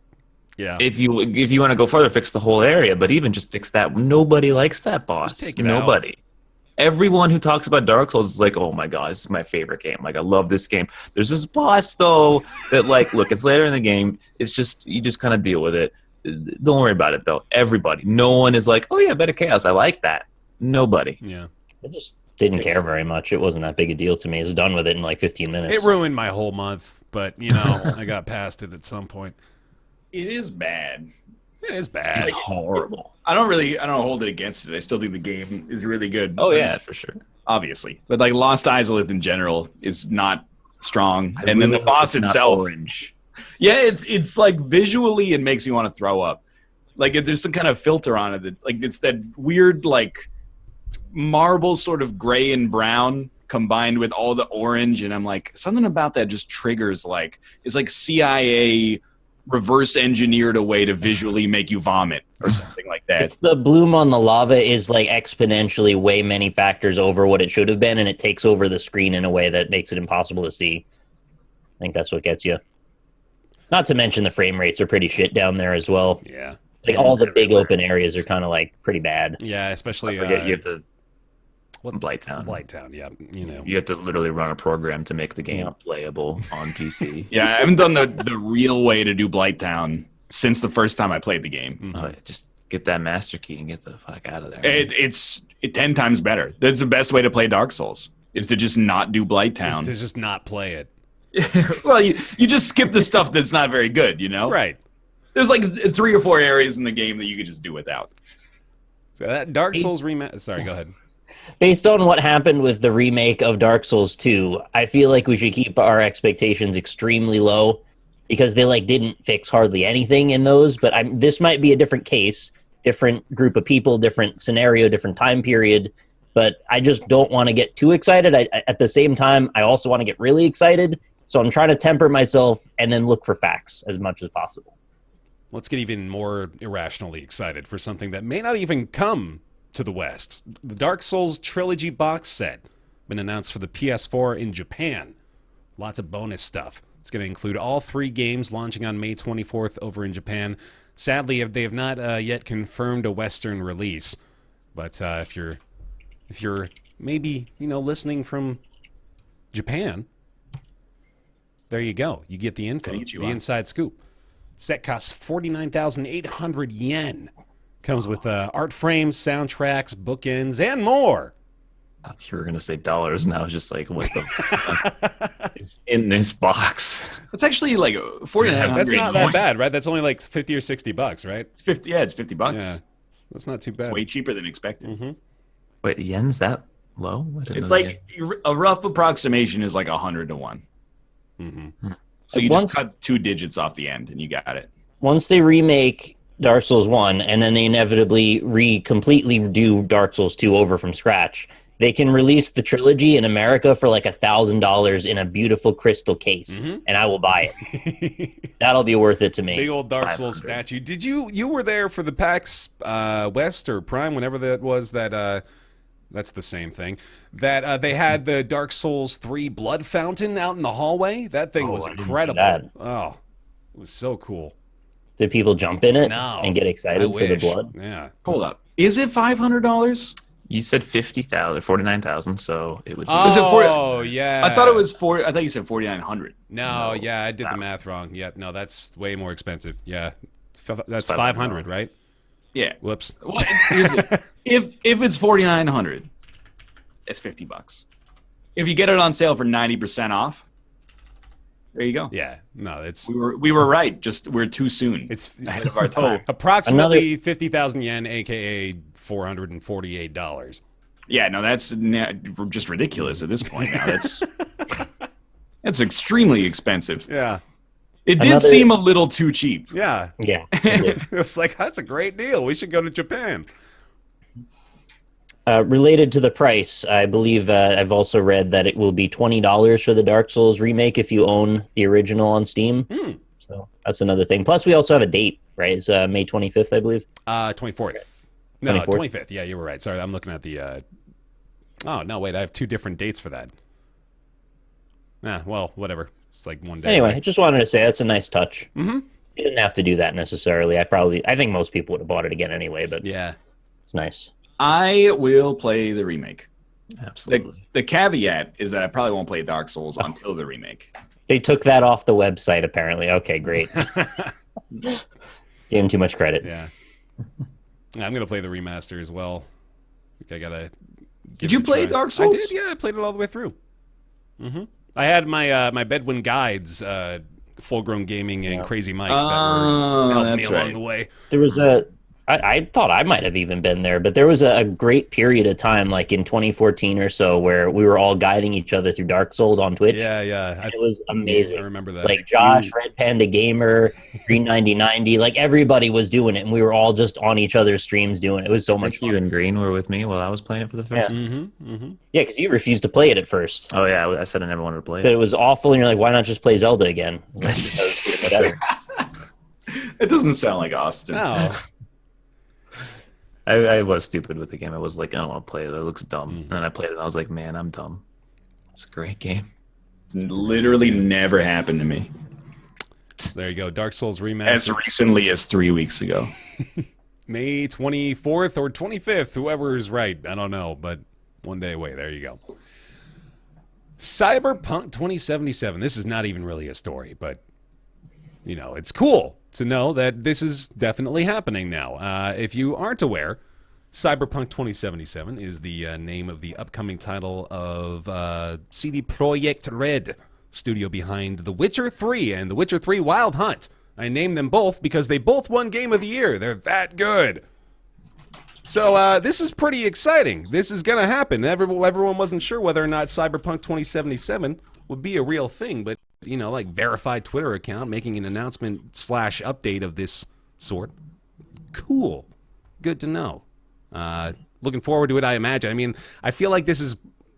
Yeah. If you want to go further, fix the whole area. But even just fix that. Nobody likes that boss. Just take it Nobody. out. Everyone who talks about Dark Souls is like, oh my god, this is my favorite game. Like, I love this game. There's this boss though that like, look, it's later in the game. It's just you just kind of deal with it. Don't worry about it though. Everybody, no one is like, oh yeah, Bed of Chaos. I like that. Nobody. Yeah. I just didn't care very much. It wasn't that big a deal to me. I was done with it in like 15 minutes. It ruined my whole month, but you know, I got past it at some point. It is bad. It is bad. It's horrible. I don't hold it against it. I still think the game is really good. Oh yeah, for sure. Obviously. But like Lost Izalith in general is not strong. I And then really the boss hope it's not itself. orange. Yeah, it's like visually it makes me want to throw up. Like if there's some kind of filter on it that like it's that weird like marble sort of gray and brown combined with all the orange, and I'm like, something about that just triggers like it's like CIA reverse engineered a way to visually make you vomit or something like that. It's the bloom on the lava is like exponentially way many factors over what it should have been, and it takes over the screen in a way that makes it impossible to see. I think that's what gets you. Not to mention the frame rates are pretty shit down there as well. Yeah. Like all the big open areas are kind of like pretty bad. Yeah, especially I forget you have to. what Blighttown. Blighttown, yeah. You know. You have to literally run a program to make the game playable on PC. Yeah, I haven't done the real way to do Blighttown since the first time I played the game. Just get that master key and get the fuck out of there. It's 10 times better. That's the best way to play Dark Souls, is to just not do Blighttown. To just not play it. Well, you just skip the stuff that's not very good, you know? Right. There's like 3 or 4 areas in the game that you could just do without. So that Dark Souls remake. Sorry, go ahead. Based on what happened with the remake of Dark Souls 2, I feel like we should keep our expectations extremely low because they like didn't fix hardly anything in those. But this might be a different case, different group of people, different scenario, different time period. But I just don't want to get too excited. At the same time, I also want to get really excited. So I'm trying to temper myself and then look for facts as much as possible. Let's get even more irrationally excited for something that may not even come to the West. The Dark Souls Trilogy box set been announced for the PS4 in Japan. Lots of bonus stuff. It's going to include all 3 games launching on May 24th over in Japan. Sadly, they have not yet confirmed a Western release. But if you're maybe listening from Japan, there you go. You get the info, the inside scoop. Set costs 49,800 yen. Comes with art frames, soundtracks, bookends, and more. I thought you were going to say dollars, and I was just like, what the fuck is in this box? It's actually like 4,900. That's not that bad, right? That's only like $50 or $60, right? It's 50. Yeah, it's $50. Yeah, that's not too bad. It's way cheaper than expected. Mm-hmm. Wait, yen's that low? It's like a rough approximation is like 100 to 1. Mm-hmm. So you just cut 2 digits off the end, and you got it. Once they remake Dark Souls 1, and then they inevitably completely do Dark Souls 2 over from scratch, they can release the trilogy in America for like $1,000 in a beautiful crystal case, and I will buy it. That'll be worth it to me. Big old Dark Souls statue. Did you were there for the PAX West or Prime, whenever that was, that's the same thing, that they had the Dark Souls 3 blood fountain out in the hallway? That thing was incredible. Oh, it was so cool. Did people jump in it No, and get excited for the blood? Yeah. Hold up. Is it $500? You said 50,000, 49,000, so it would be. Oh, yeah. I thought it was I thought you said 4,900. No, yeah, I did the math wrong. Yep, no, that's way more expensive. Yeah, that's 500, right? Yeah. Whoops. Well, if it's 4,900, it's $50. If you get it on sale for 90% off, there you go. Yeah, no, it's we were right. Just we're too soon. It's ahead of our time. Approximately 50,000 yen, aka $448. Yeah, no, that's just ridiculous at this point. Now that's extremely expensive. Yeah. It did seem a little too cheap. Yeah. Yeah. It was like, that's a great deal. We should go to Japan. Related to the price, I believe I've also read that it will be $20 for the Dark Souls remake if you own the original on Steam. So that's another thing. Plus, we also have a date, right? It's May 25th, I believe. 24th. No, 24th? 25th. Yeah, you were right. Sorry, I'm looking at the... Oh, no, wait. I have 2 different dates for that. Well, whatever. It's like one day. Anyway, right? I just wanted to say that's a nice touch. Mm-hmm. You didn't have to do that necessarily. I think most people would have bought it again anyway, but yeah, it's nice. I will play the remake. Absolutely. The caveat is that I probably won't play Dark Souls until the remake. They took that off the website, apparently. Okay, great. Gave him too much credit. Yeah. I'm going to play the remaster as well. I think I got to... Did you play Dark Souls? I did, yeah. I played it all the way through. Mm-hmm. I had my my Bedouin guides, Full Grown Gaming and Crazy Mike, that were helping me along the way. There was I thought I might have even been there, but there was a great period of time, like in 2014 or so, where we were all guiding each other through Dark Souls on Twitch. Yeah. It was amazing. I remember that. Like Josh, Red Panda Gamer, Green 9090, like everybody was doing it, and we were all just on each other's streams doing it. It was so much fun. You and Green were with me while I was playing it for the first time. Yeah, because you refused to play it at first. Oh, yeah. I said I never wanted to play Said it. it was awful, and you're like, why not just play Zelda again? Like, because it's better. It doesn't sound like Austin. No. I was stupid with the game. I was like, I don't want to play it. It looks dumb. And then I played it, and I was like, man, I'm dumb. It's a great game. It's literally never happened to me. There you go. Dark Souls Remastered. As recently as 3 weeks ago. May 24th or 25th, whoever is right. I don't know, but one day away. There you go. Cyberpunk 2077. This is not even really a story, but, you know, it's cool to know that this is definitely happening now. If you aren't aware, Cyberpunk 2077 is the name of the upcoming title of CD Projekt Red, studio behind The Witcher 3 and The Witcher 3 Wild Hunt. I named them both because they both won Game of the Year. They're that good. So this is pretty exciting. This is going to happen. Everyone wasn't sure whether or not Cyberpunk 2077 would be a real thing, but, you know, like verified Twitter account making an announcement / update of this sort. Cool. Good to know. Looking forward to it, I imagine. I mean, I feel like this is...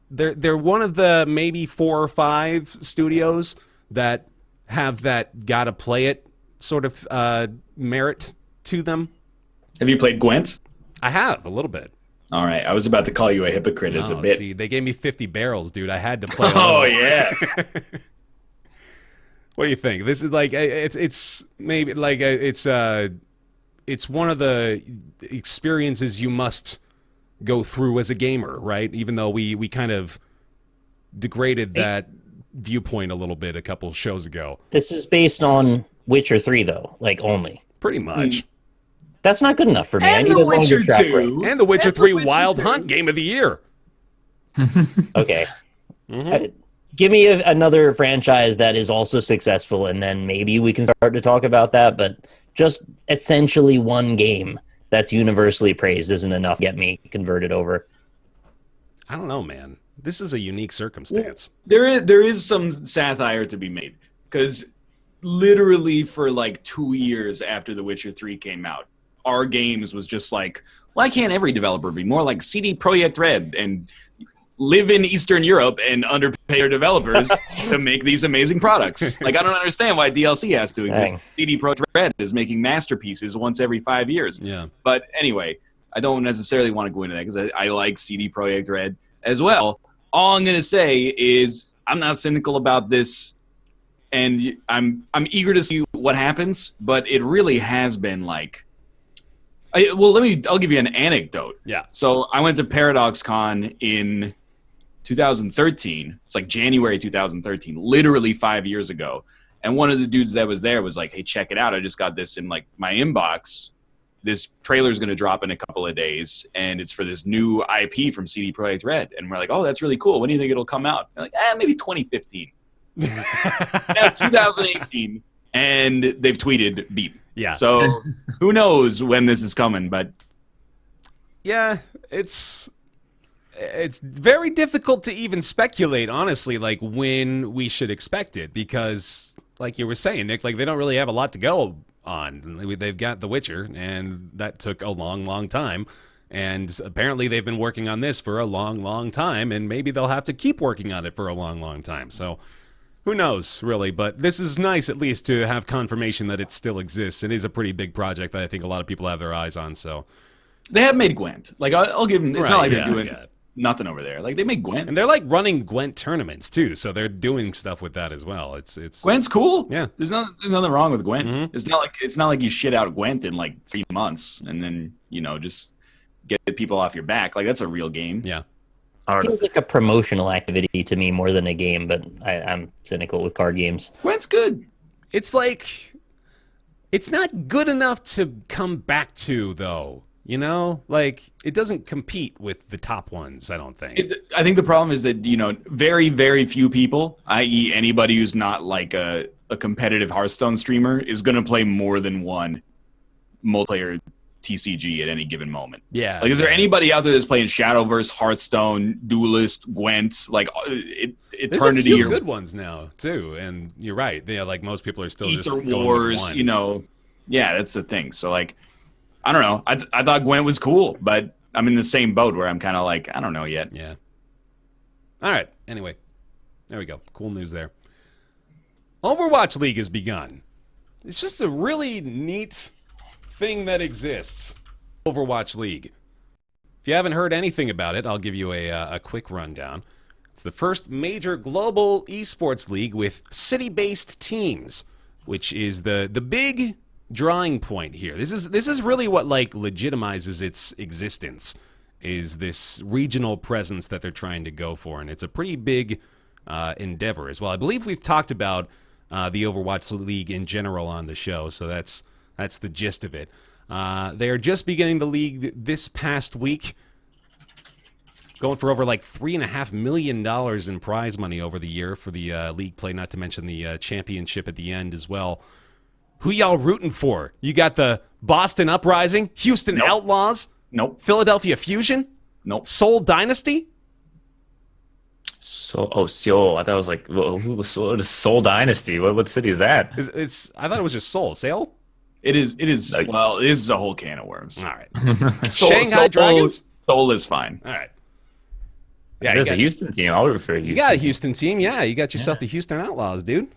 They're one of the maybe 4 or 5 studios that have that gotta play it sort of merit to them. Have you played Gwent? I have, a little bit. All right. I was about to call you a hypocrite as a bit. See, they gave me 50 barrels, dude. I had to play. Oh, yeah. What do you think? This is like it's maybe like it's one of the experiences you must go through as a gamer, right? Even though we kind of degraded that viewpoint a little bit a couple shows ago. This is based on Witcher 3, though, like only. Pretty much. That's not good enough for me. I And need The a longer Witcher track 2. record. And The Witcher And The 3 Witcher Wild 2. Hunt Game of the Year. Okay. Give me another franchise that is also successful, and then maybe we can start to talk about that. But just essentially one game that's universally praised isn't enough to get me converted over. I don't know, man. This is a unique circumstance. There is some satire to be made, because literally for like 2 years after The Witcher 3 came out, our games was just like, why can't every developer be more like CD Projekt Red and live in Eastern Europe and underpay their developers to make these amazing products? Like, I don't understand why DLC has to exist. Dang. CD Projekt Red is making masterpieces once every 5 years. Yeah. But anyway, I don't necessarily want to go into that because I like CD Projekt Red as well. All I'm going to say is I'm not cynical about this, and I'm eager to see what happens, but it really has been like... I'll give you an anecdote. Yeah. So I went to ParadoxCon in 2013. It's like January 2013, literally 5 years ago. And one of the dudes that was there was like, hey, check it out. I just got this in like my inbox. This trailer is going to drop in a couple of days, and it's for this new IP from CD Projekt Red. And we're like, oh, that's really cool. When do you think it'll come out? They're like, maybe 2015. Now 2018, and they've tweeted beep. Yeah. So who knows when this is coming, but Yeah, it's very difficult to even speculate, honestly, like when we should expect it, because like you were saying, Nick, like they don't really have a lot to go on. They've got The Witcher, and that took a long, long time. And apparently they've been working on this for a long, long time, and maybe they'll have to keep working on it for a long, long time. So who knows, really? But this is nice, at least, to have confirmation that it still exists. It is a pretty big project that I think a lot of people have their eyes on. So, they have made Gwent. Like I'll give them. It's not like Right, they're yeah, doing yeah. nothing over there. Like they make Gwent. and they're like running Gwent tournaments too, so they're doing stuff with that as well. It's Gwent's cool. Yeah. There's nothing wrong with Gwent. Mhm. It's not like you shit out Gwent in like 3 months and then just get people off your back. Like that's a real game. yeah. It feels like a promotional activity to me more than a game, but I'm cynical with card games. Gwent's good. It's like it's not good enough to come back to, though. You know, like it doesn't compete with the top ones. I don't think. I think the problem is that very, very few people, i.e., anybody who's not like a competitive Hearthstone streamer, is going to play more than one multiplayer TCG at any given moment. Yeah. Like, is there anybody out there that's playing Shadowverse, Hearthstone, Duelist, Gwent, like There's Eternity? a few or good ones now too, and you're right. Yeah, like most people are still just Ether going Wars, with one. Yeah, that's the thing. So like, I don't know. I thought Gwent was cool, but I'm in the same boat where I'm kind of like, I don't know yet. Yeah. All right. Anyway, there we go. Cool news there. Overwatch League has begun. It's just a really neat thing that exists. Overwatch League. If you haven't heard anything about it, I'll give you a quick rundown. It's the first major global esports league with city-based teams, which is the big drawing point here. This is really what like legitimizes its existence, is this regional presence that they're trying to go for, and it's a pretty big endeavor as well. I believe we've talked about the Overwatch League in general on the show, so that's the gist of it. They are just beginning the league this past week, going for over like $3.5 million in prize money over the year for the league play, not to mention the championship at the end as well. Who y'all rooting for? You got the Boston Uprising, Houston Outlaws, Philadelphia Fusion, Seoul Dynasty. Seoul. I thought it was like, who was Seoul Dynasty? What city is that? I thought it was just Seoul. Seoul? It is. Well, it is a whole can of worms. All right. Shanghai Dragons? Seoul is fine. All right. Yeah, there's a Houston team. I'll refer to Houston. You got a Houston team, yeah. You got yourself the Houston Outlaws, dude.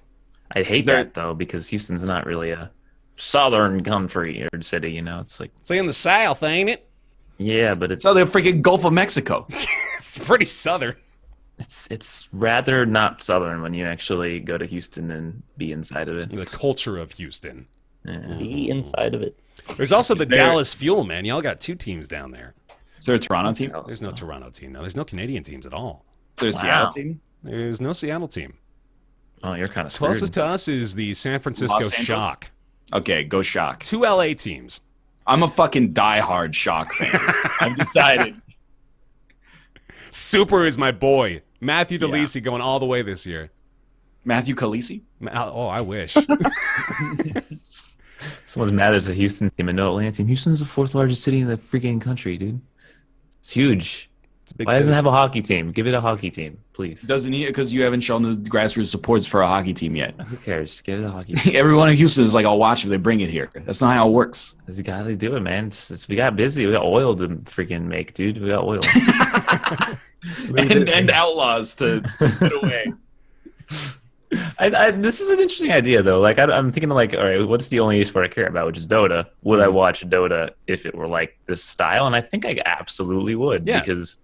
I hate that, though, because Houston's not really a southern country or city, you know? It's like in the South, ain't it? Yeah, but it's... So the freaking Gulf of Mexico. It's pretty southern. It's rather not southern when you actually go to Houston and be inside of it. The culture of Houston. Yeah. Be inside of it. There's also the Dallas Fuel, man. Y'all got two teams down there. Is there a Toronto team? There's no Toronto team. No, there's no Canadian teams at all. There's a Seattle team? There's no Seattle team. Oh, you're kind of screwed. Closest to us is the San Francisco Shock. Okay, go Shock. 2 LA teams. I'm a fucking diehard Shock fan. I've decided. Super is my boy. Matthew DeLisi going all the way this year. Matthew Khaleesi? Oh, I wish. Someone's mad there's a Houston team and no Atlanta team. Houston's the 4th largest city in the freaking country, dude. It's huge. Why doesn't it have a hockey team? Give it a hockey team, please. Doesn't he? Because you haven't shown the grassroots supports for a hockey team yet. Who cares? Just give it a hockey team. Everyone in Houston is like, I'll watch if they bring it here. That's not how it works. You got to do it, man. We got busy. We got oil to freaking make, dude. We got oil. and outlaws to put away. This is an interesting idea, though. Like, I'm thinking, like, all right, what's the only esport I care about, which is Dota? Would I watch Dota if it were like this style? And I think I absolutely would, because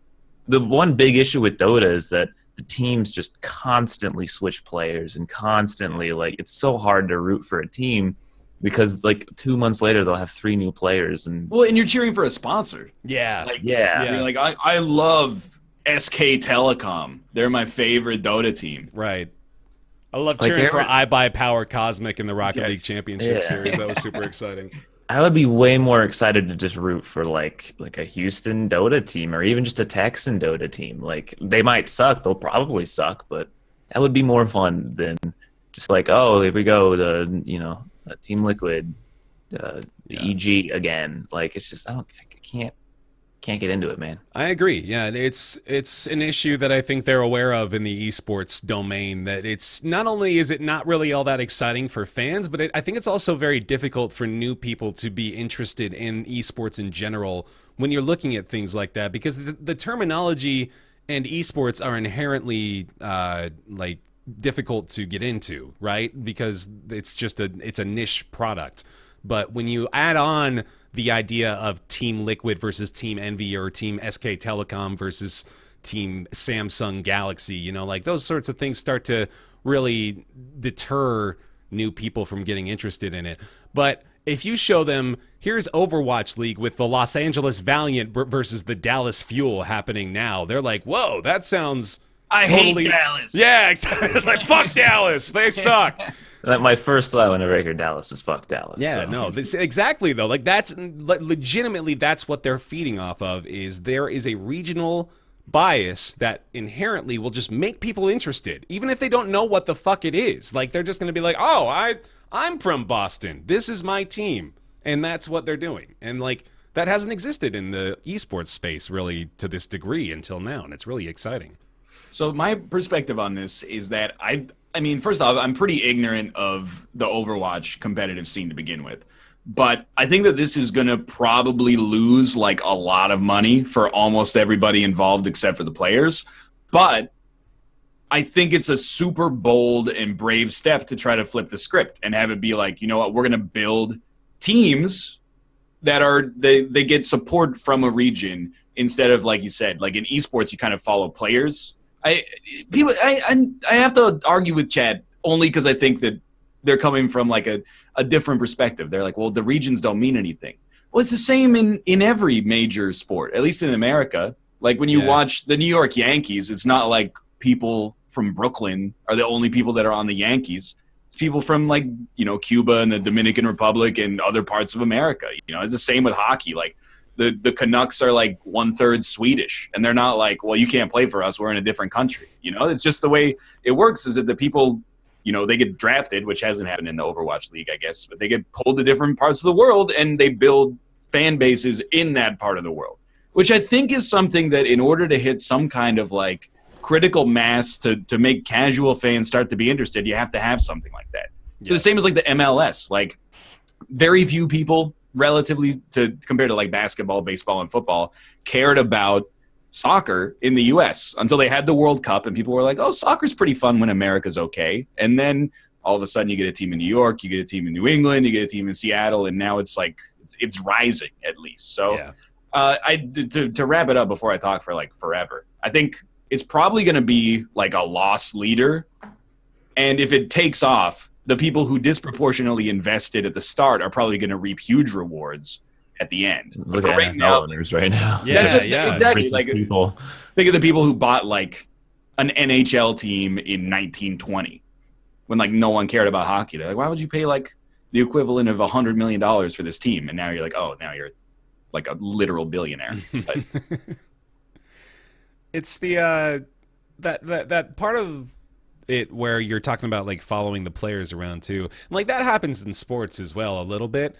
the one big issue with Dota is that the teams just constantly switch players and constantly, like, it's so hard to root for a team because, like, 2 months later they'll have 3 new players. And you're cheering for a sponsor. Yeah. Like, You're like, I love SK Telecom. They're my favorite Dota team. Right. I love cheering for I Buy Power Cosmic in the Rocket League Championship Series. That was super exciting. I would be way more excited to just root for like a Houston Dota team or even just a Texan Dota team. Like, they might suck. They'll probably suck, but that would be more fun than just like, oh, here we go, Team Liquid, the EG again. Like, it's just I can't get into it, man. I agree. Yeah, it's an issue that I think they're aware of in the esports domain, that it's not only is it not really all that exciting for fans, but I think it's also very difficult for new people to be interested in esports in general when you're looking at things like that, because the terminology and esports are inherently like difficult to get into, right? Because it's a niche product. But when you add on the idea of Team Liquid versus Team Envy or Team SK Telecom versus Team Samsung Galaxy, like those sorts of things start to really deter new people from getting interested in it. But if you show them, here's Overwatch League with the Los Angeles Valiant versus the Dallas Fuel happening now, they're like, whoa, that sounds I hate Dallas. Yeah, exactly. Like, fuck Dallas. They suck. Like, my first thought whenever I hear Dallas is fuck Dallas. Yeah, so. No, exactly though. Like, that's legitimately that's what they're feeding off of. Is there is a regional bias that inherently will just make people interested, even if they don't know what the fuck it is. Like, they're just going to be like, oh, I'm from Boston. This is my team, and that's what they're doing. And like, that hasn't existed in the esports space really to this degree until now, and it's really exciting. So my perspective on this is that I mean, first off, I'm pretty ignorant of the Overwatch competitive scene to begin with. But I think that this is going to probably lose like a lot of money for almost everybody involved except for the players. But I think it's a super bold and brave step to try to flip the script and have it be like, you know what, we're going to build teams that are they get support from a region instead of, like you said, like in esports you kind of follow players. I have to argue with Chad only because I think that they're coming from like a different perspective. They're like, well, the regions don't mean anything. Well, it's the same in every major sport, at least in America. Like when you watch the New York Yankees, it's not like people from Brooklyn are the only people that are on the Yankees. It's people from like, you know, Cuba and the Dominican Republic and other parts of America. You know, it's the same with hockey. Like the Canucks are like 1/3 Swedish, and they're not like, well, you can't play for us, we're in a different country. You know, it's just the way it works is that the people, you know, they get drafted, which hasn't happened in the Overwatch League, I guess, but they get pulled to different parts of the world and they build fan bases in that part of the world, which I think is something that in order to hit some kind of like critical mass to make casual fans start to be interested, you have to have something like that. So the same as like the MLS, like very few people relatively compared to like basketball, baseball, and football cared about soccer in the US until they had the World Cup and people were like, oh, soccer's pretty fun when America's okay. And then all of a sudden you get a team in New York, you get a team in New England, you get a team in Seattle, and now it's like it's rising at least. So to wrap it up before I talk for like forever, I think it's probably going to be like a loss leader. And if it takes off, the people who disproportionately invested at the start are probably going to reap huge rewards at the end. Look at right now, owners right now. Exactly. Like people. Think of the people who bought like an NHL team in 1920 when like no one cared about hockey. They're like, why would you pay like the equivalent of $100 million for this team? And now you're like, oh, now you're like a literal billionaire. But it's the that part of it where you're talking about like following the players around too. Like that happens in sports as well a little bit.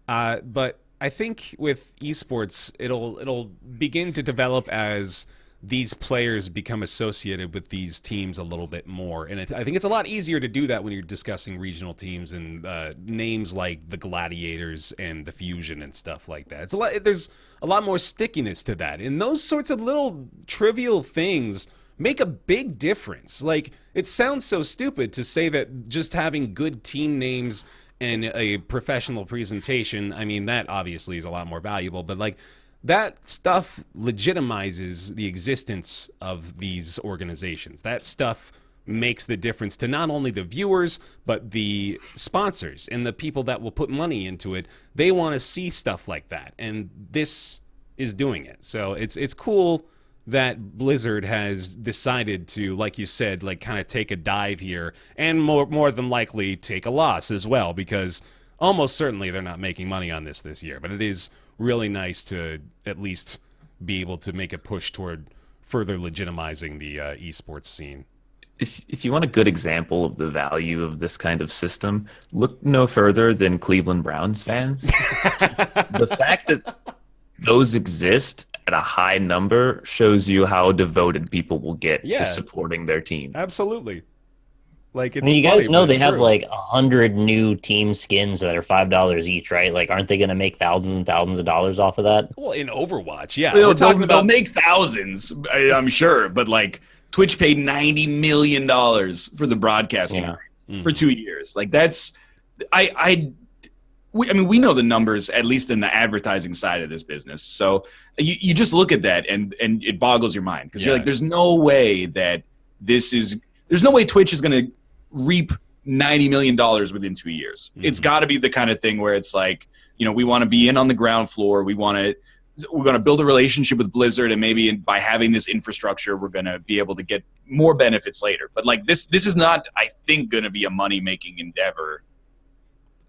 But I think with esports, it'll begin to develop as these players become associated with these teams a little bit more. And I think it's a lot easier to do that when you're discussing regional teams and names like the Gladiators and the Fusion and stuff like that. There's a lot more stickiness to that. And those sorts of little trivial things make a big difference. Like, it sounds so stupid to say that just having good team names and a professional presentation, I mean, that obviously is a lot more valuable, but like, that stuff legitimizes the existence of these organizations. That stuff makes the difference to not only the viewers, but the sponsors and the people that will put money into it. They want to see stuff like that, and this is doing it. So it's cool that Blizzard has decided to, like you said, like kind of take a dive here, and more than likely take a loss as well, because almost certainly they're not making money on this year. But it is really nice to at least be able to make a push toward further legitimizing the esports scene. If you want a good example of the value of this kind of system, look no further than Cleveland Browns fans. The fact that those exist at a high number shows you how devoted people will get to supporting their team. Absolutely. Like, it's you funny, guys know but they it's have true. like 100 new team skins that are $5 each, right? Like, aren't they going to make thousands and thousands of dollars off of that? Well, in Overwatch, yeah. They'll, We're talking they'll about make thousands, I'm sure, but like Twitch paid $90 million for the broadcasting rights for 2 years. Like, that's I mean, we know the numbers, at least in the advertising side of this business. So you just look at that and it boggles your mind, because you're like, there's no way that there's no way Twitch is going to reap $90 million within 2 years. It's got to be the kind of thing where it's like, you know, we want to be in on the ground floor. We're going to build a relationship with Blizzard, and maybe by having this infrastructure, we're going to be able to get more benefits later. But like this is not, I think, going to be a money-making endeavor.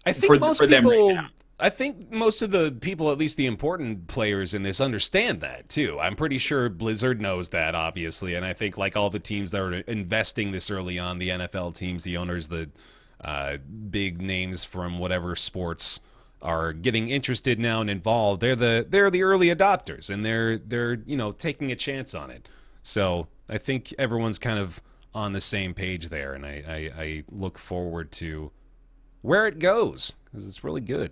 I think for them right now. I think most of the people, at least the important players in this, understand that too. I'm pretty sure Blizzard knows that, obviously, and I think like all the teams that are investing this early on, the NFL teams, the owners, the big names from whatever sports are getting interested now and involved. They're the early adopters, and they're you know, taking a chance on it. So I think everyone's kind of on the same page there, and I look forward to where it goes, because it's really good.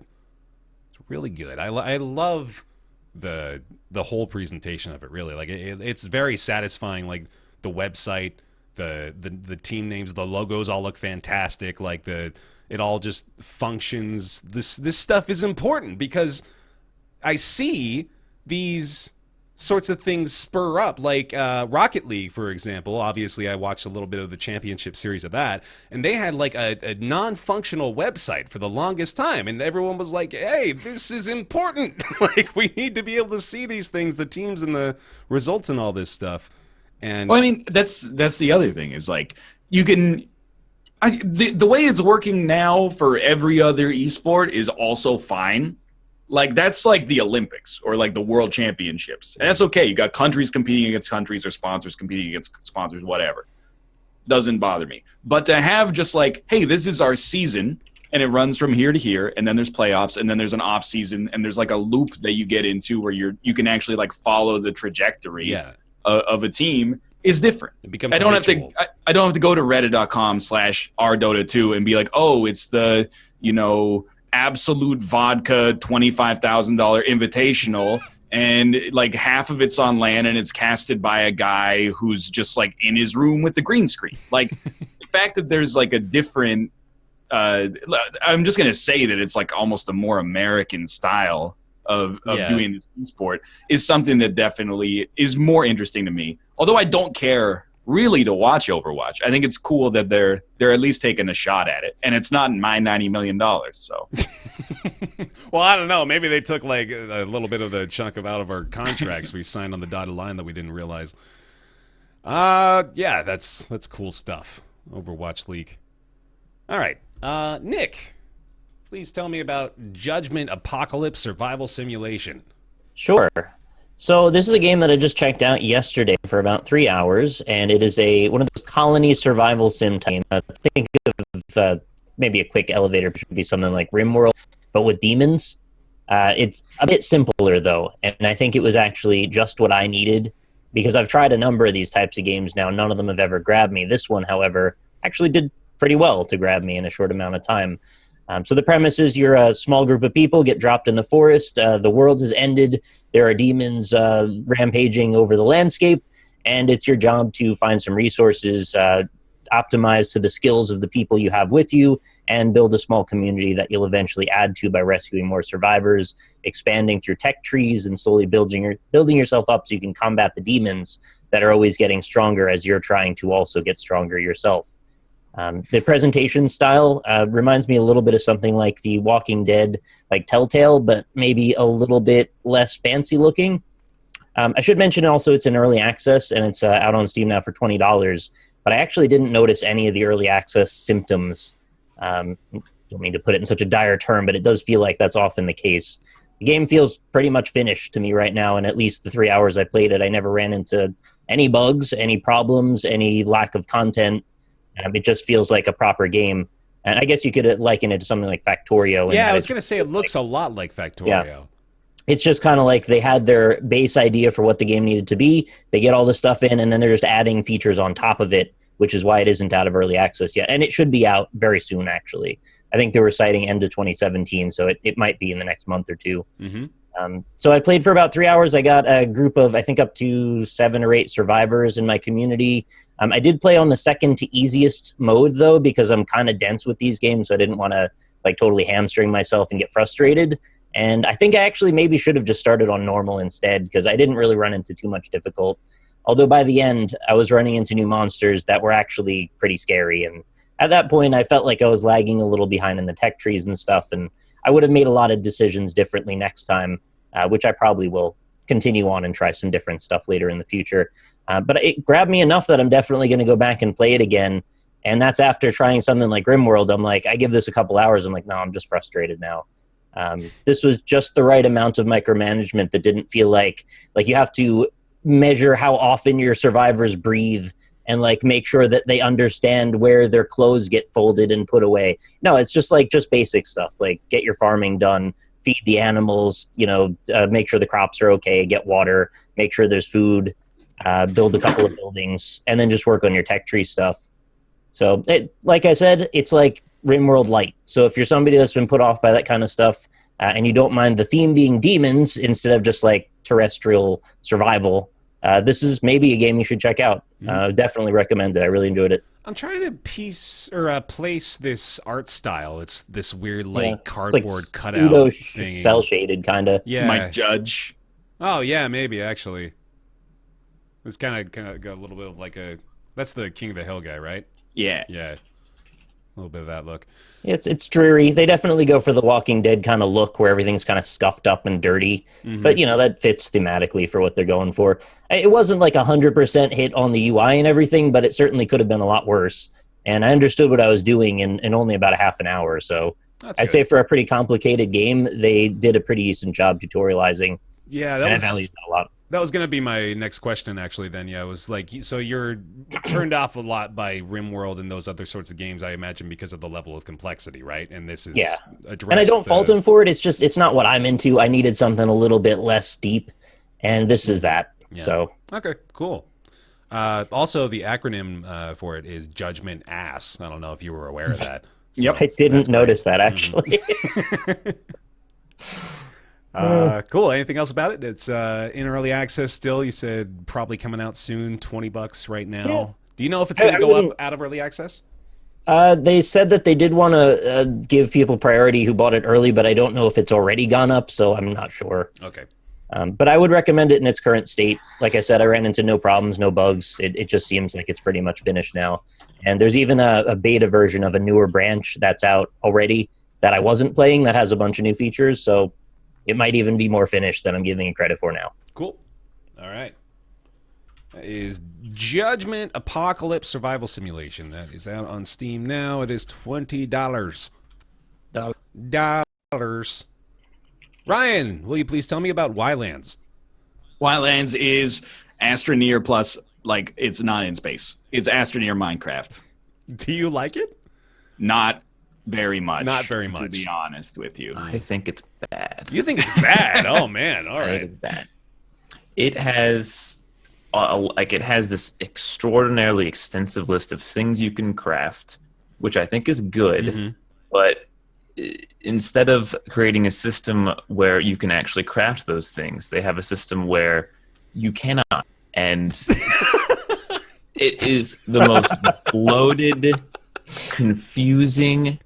It's really good. I love the whole presentation of it, really. Like, it's very satisfying, like the website, the team names, the logos all look fantastic. Like it all just functions. This stuff is important because I see these sorts of things spur up, like Rocket League, for example. Obviously, I watched a little bit of the championship series of that, and they had like a non-functional website for the longest time, and everyone was like, hey, this is important. Like, we need to be able to see these things, the teams and the results and all this stuff. And well, I mean, that's the other thing is like you can. The way it's working now for every other esport is also fine. Like, that's like the Olympics or like the World Championships. And that's okay. You got countries competing against countries or sponsors competing against sponsors, whatever. Doesn't bother me. But to have just like, hey, this is our season, and it runs from here to here, and then there's playoffs, and then there's an off season, and there's like a loop that you get into where you can actually like follow the trajectory of a team is different. It becomes I don't have to go to reddit.com/rdota2 and be like, oh, it's the, Absolute Vodka $25,000 invitational, and like half of it's on LAN and it's casted by a guy who's just like in his room with the green screen. Like, the fact that there's like a different I'm just gonna say that it's like almost a more American style of doing this esport is something that definitely is more interesting to me. Although I don't care really to watch Overwatch. I think it's cool that they're at least taking a shot at it, and it's not my $90 million. So, well, I don't know. Maybe they took like a little bit of the chunk out of our contracts we signed on the dotted line that we didn't realize. Yeah, that's cool stuff. Overwatch League. All right, Nick, please tell me about Judgment Apocalypse Survival Simulation. Sure. So this is a game that I just checked out yesterday for about 3 hours, and it is one of those colony survival sim type games. Think of maybe a quick elevator should be something like RimWorld, but with demons. It's a bit simpler, though, and I think it was actually just what I needed, because I've tried a number of these types of games now. None of them have ever grabbed me. This one, however, actually did pretty well to grab me in a short amount of time. So the premise is you're a small group of people, get dropped in the forest, the world has ended, there are demons rampaging over the landscape, and it's your job to find some resources, optimize to the skills of the people you have with you, and build a small community that you'll eventually add to by rescuing more survivors, expanding through tech trees, and slowly building yourself up so you can combat the demons that are always getting stronger as you're trying to also get stronger yourself. The presentation style reminds me a little bit of something like The Walking Dead, like Telltale, but maybe a little bit less fancy looking. I should mention also it's in early access, and it's out on Steam now for $20, but I actually didn't notice any of the early access symptoms. Don't mean to put it in such a dire term, but it does feel like that's often the case. The game feels pretty much finished to me right now, and at least the 3 hours I played it, I never ran into any bugs, any problems, any lack of content. It just feels like a proper game. And I guess you could liken it to something like Factorio. Yeah, I was going to say it looks a lot like Factorio. Yeah. It's just kind of like they had their base idea for what the game needed to be. They get all the stuff in, and then they're just adding features on top of it, which is why it isn't out of early access yet. And it should be out very soon, actually. I think they were citing end of 2017, so it might be in the next month or two. Mm-hmm. So I played for about 3 hours. I got a group of, I think, up to 7 or 8 survivors in my community. I did play on the second to easiest mode, though, because I'm kind of dense with these games, so I didn't want to like totally hamstring myself and get frustrated. And I think I actually maybe should have just started on normal instead, because I didn't really run into too much difficult. Although by the end, I was running into new monsters that were actually pretty scary. And at that point, I felt like I was lagging a little behind in the tech trees and stuff, and I would have made a lot of decisions differently next time, which I probably will continue on and try some different stuff later in the future. But it grabbed me enough that I'm definitely going to go back and play it again. And that's after trying something like RimWorld. I'm like, I give this a couple hours. I'm like, no, I'm just frustrated now. This was just the right amount of micromanagement that didn't feel like you have to measure how often your survivors breathe and like make sure that they understand where their clothes get folded and put away. No, it's just basic stuff, like get your farming done, feed the animals, make sure the crops are okay, get water, make sure there's food, build a couple of buildings, and then just work on your tech tree stuff. So, like I said, it's like RimWorld Light. So if you're somebody that's been put off by that kind of stuff, and you don't mind the theme being demons instead of just like terrestrial survival, this is maybe a game you should check out. Definitely recommend it. I really enjoyed it. I'm trying to place this art style. It's this weird It's cardboard cutout pseudo thing. cell shaded kind of. Yeah. Mike Judge. Oh yeah, maybe actually. It's kind of got a little bit of like a. That's the King of the Hill guy, right? Yeah. Yeah. A little bit of that look. It's dreary. They definitely go for the Walking Dead kind of look where everything's kind of scuffed up and dirty. But, that fits thematically for what they're going for. It wasn't like 100% hit on the UI and everything, but it certainly could have been a lot worse. And I understood what I was doing in only about a half an hour. So I'd say for a pretty complicated game, they did a pretty decent job tutorializing. Yeah, I valued that a lot. That was going to be my next question, actually, then. Yeah, it was like, so you're turned off a lot by RimWorld and those other sorts of games, I imagine, because of the level of complexity, right? And this is addressed. And I don't fault him for it. It's just, it's not what I'm into. I needed something a little bit less deep, and this is that. Yeah. So okay, cool. Also, the acronym for it is Judgment Ass. I don't know if you were aware of that. So Yep. I didn't notice that, actually. Cool. Anything else about it? It's in early access still. You said probably coming out soon. $20 right now. Yeah. Do you know if it's going to go up out of early access? They said that they did want to give people priority who bought it early, but I don't know if it's already gone up, so I'm not sure. Okay. But I would recommend it in its current state. Like I said, I ran into no problems, no bugs. It just seems like it's pretty much finished now. And there's even a beta version of a newer branch that's out already that I wasn't playing that has a bunch of new features, so it might even be more finished than I'm giving it credit for now. Cool. All right. That is Judgment Apocalypse Survival Simulation. That is out on Steam now. It is $20. Dollars. Ryan, will you please tell me about Ylands? Ylands is Astroneer plus, like, it's not in space. It's Astroneer Minecraft. Do you like it? Not very much. Not very much. To be honest with you. I think it's bad. You think it's bad? Oh, man. All I think right. it's bad. It has this extraordinarily extensive list of things you can craft, which I think is good, but instead of creating a system where you can actually craft those things, they have a system where you cannot. And it is the most bloated, confusing,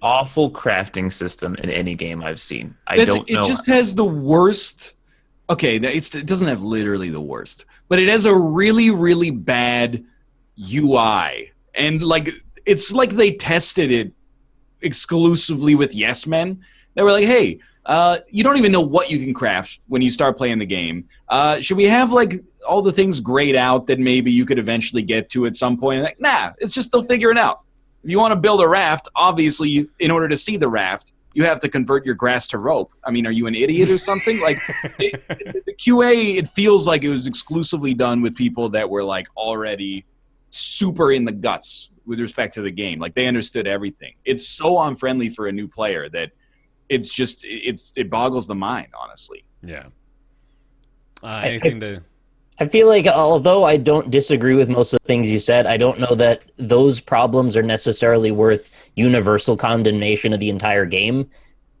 awful crafting system in any game I've seen. I don't know. It just has the worst. Okay, it doesn't have literally the worst, but it has a really, really bad UI. And like, it's like they tested it exclusively with yes men. They were like, hey, you don't even know what you can craft when you start playing the game. Should we have like all the things grayed out that maybe you could eventually get to at some point? And like, nah, it's just they'll figure it out. If you want to build a raft, obviously, in order to see the raft, you have to convert your grass to rope. I mean, are you an idiot or something? Like, the QA, it feels like it was exclusively done with people that were like already super in the guts with respect to the game. Like, they understood everything. It's so unfriendly for a new player that it's just it boggles the mind, honestly. Yeah. Anything to... I feel like although I don't disagree with most of the things you said, I don't know that those problems are necessarily worth universal condemnation of the entire game.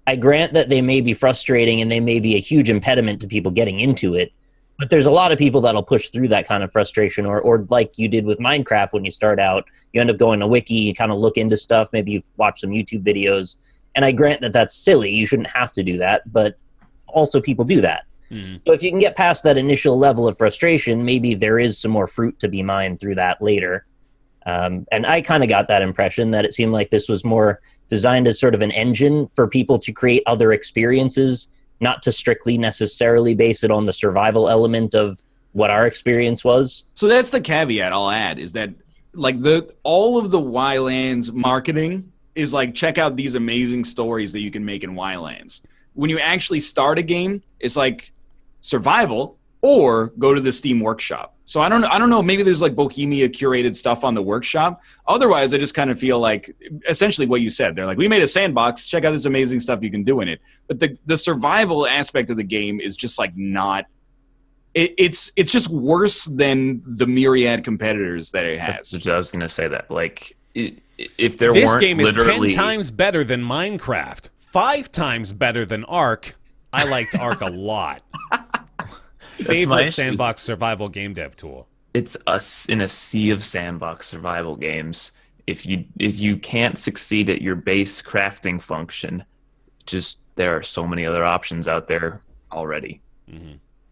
I grant that they may be frustrating and they may be a huge impediment to people getting into it, but there's a lot of people that'll push through that kind of frustration, or like you did with Minecraft when you start out, you end up going to Wiki, you kind of look into stuff, maybe you've watched some YouTube videos, and I grant that that's silly, you shouldn't have to do that, but also people do that. So if you can get past that initial level of frustration, maybe there is some more fruit to be mined through that later. And I kind of got that impression that it seemed like this was more designed as sort of an engine for people to create other experiences, not to strictly necessarily base it on the survival element of what our experience was. So that's the caveat I'll add, is that like all of the Ylands marketing is like, check out these amazing stories that you can make in Ylands. When you actually start a game, it's like survival or go to the Steam Workshop. So I don't know, maybe there's like Bohemia curated stuff on the workshop. Otherwise, I just kind of feel like essentially what you said. They're like, we made a sandbox, check out this amazing stuff you can do in it. But the survival aspect of the game is just like not, it's just worse than the myriad competitors that it has. I was going to say that. Like, if there this weren't game is literally 10 times better than Minecraft, 5 times better than Ark. I liked Ark a lot. favorite sandbox survival game dev tool. It's us in a sea of sandbox survival games. If you can't succeed at your base crafting function, just there are so many other options out there already.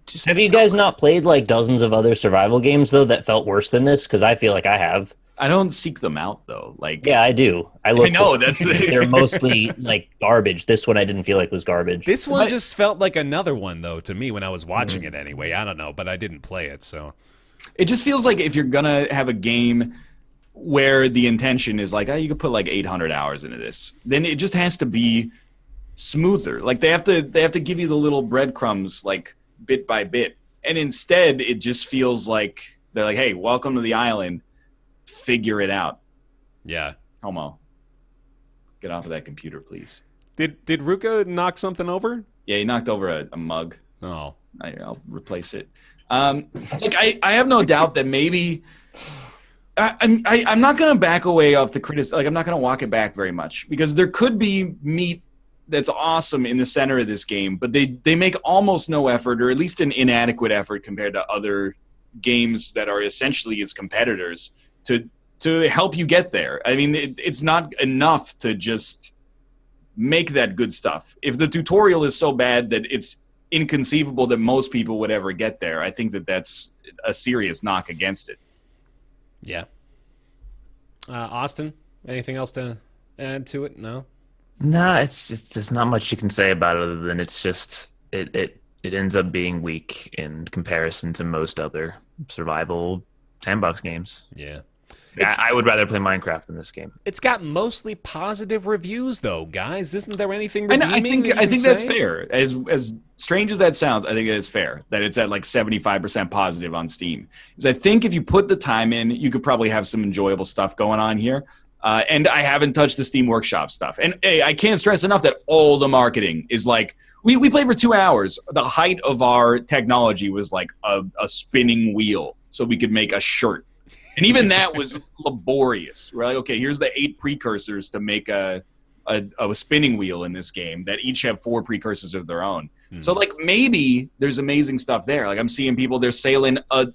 Just Have you guys not played like dozens of other survival games though that felt worse than this? Because I feel like I have. I don't seek them out though. Like, Yeah, I do. I know that's they're mostly like garbage. This one I didn't feel like was garbage. This one just felt like another one, though, to me when I was watching it anyway. I don't know, but I didn't play it, so. It just feels like if you're gonna have a game where the intention is like, oh, you could put like 800 hours into this, then it just has to be smoother. Like they have to give you the little breadcrumbs like bit by bit, and instead it just feels like they're like, hey, welcome to the island. Figure it out. Yeah. Homo, get off of that computer, please. Did Ruka knock something over? Yeah, he knocked over a mug. Oh. I'll replace it. Like I have no doubt that maybe I'm not going to back away off the criticism. Like I'm not going to walk it back very much because there could be meat that's awesome in the center of this game, but they make almost no effort, or at least an inadequate effort compared to other games that are essentially its competitors to help you get there. I mean, it's not enough to just make that good stuff. If the tutorial is so bad that it's inconceivable that most people would ever get there, I think that that's a serious knock against it. Yeah. Austin, anything else to add to it? No? No, it's there's not much you can say about it other than it's just it ends up being weak in comparison to most other survival sandbox games. Yeah. I would rather play Minecraft than this game. It's got mostly positive reviews, though, guys. Isn't there anything redeeming? I think that's fair. As strange as that sounds, I think it is fair that it's at like 75% positive on Steam. Because I think if you put the time in, you could probably have some enjoyable stuff going on here. And I haven't touched the Steam Workshop stuff. And hey, I can't stress enough that all the marketing is like, we played for 2 hours. The height of our technology was like a spinning wheel so we could make a shirt. And even that was laborious. We're like, okay, here's the 8 precursors to make a spinning wheel in this game that each have 4 precursors of their own. So like maybe there's amazing stuff there. Like I'm seeing people, they're sailing a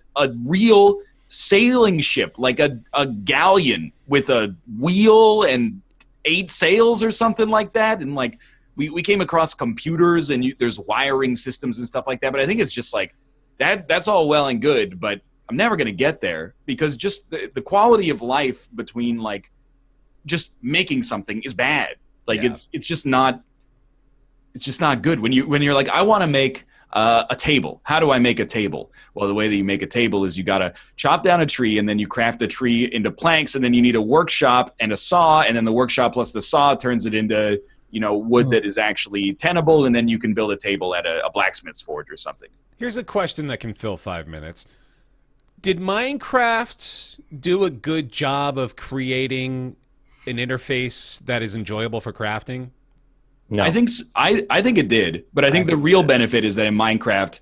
real sailing ship, like a galleon with a wheel and 8 sails or something like that. And like we came across computers and there's wiring systems and stuff like that. But I think it's just like that's all well and good, but I'm never going to get there because just the quality of life between like just making something is bad. Like it's just not good when you're like, I want to make a table. How do I make a table? Well, the way that you make a table is you got to chop down a tree and then you craft the tree into planks, and then you need a workshop and a saw, and then the workshop plus the saw turns it into, wood that is actually tenable, and then you can build a table at a blacksmith's forge or something. Here's a question that can fill 5 minutes. Did Minecraft do a good job of creating an interface that is enjoyable for crafting? No. I think it did, but I think the real benefit is that in Minecraft,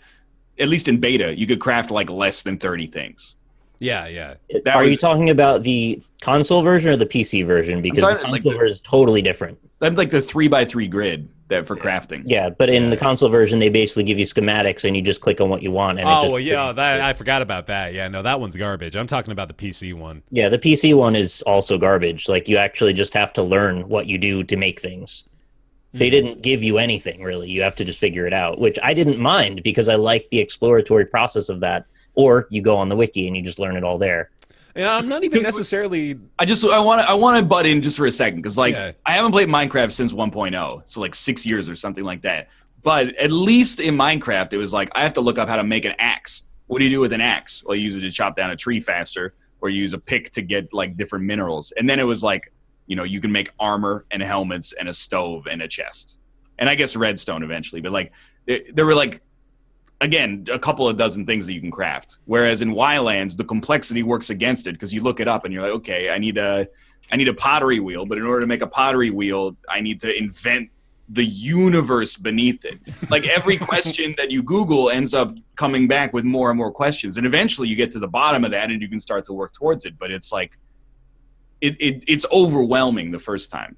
at least in beta, you could craft like less than 30 things. Yeah. Are you talking about the console version or the PC version? Because the console version is totally different. That's like the 3x3 grid for crafting. Yeah, but in the console version, they basically give you schematics and you just click on what you want. And I forgot about that. Yeah, no, that one's garbage. I'm talking about the PC one. Yeah, the PC one is also garbage. Like, you actually just have to learn what you do to make things. They didn't give you anything, really. You have to just figure it out, which I didn't mind because I liked the exploratory process of that. Or you go on the wiki and you just learn it all there. Yeah, I'm not even necessarily... I want to butt in just for a second, because I haven't played Minecraft since 1.0, so like 6 years or something like that. But at least in Minecraft, it was like, I have to look up how to make an axe. What do you do with an axe? Well, you use it to chop down a tree faster, or you use a pick to get like different minerals. And then it was like, you can make armor and helmets and a stove and a chest. And I guess redstone eventually, but like there were like, again, a couple of dozen things that you can craft. Whereas in Ylands, the complexity works against it because you look it up and you're like, okay, I need a pottery wheel, but in order to make a pottery wheel, I need to invent the universe beneath it. Like every question that you Google ends up coming back with more and more questions. And eventually you get to the bottom of that and you can start to work towards it. But it's like, it's overwhelming the first time.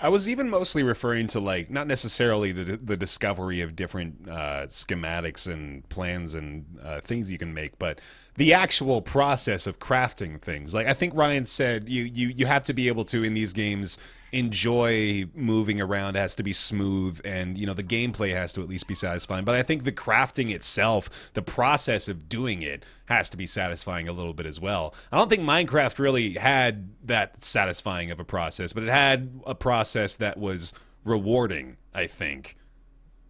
I was even mostly referring to, like, not necessarily the discovery of different schematics and plans and things you can make, but the actual process of crafting things. Like, I think Ryan said, you have to be able to, in these games, enjoy moving around. It has to be smooth, and the gameplay has to at least be satisfying. But I think the crafting itself, the process of doing it, has to be satisfying a little bit as well. I don't think Minecraft really had that satisfying of a process, but it had a process that was rewarding, I think,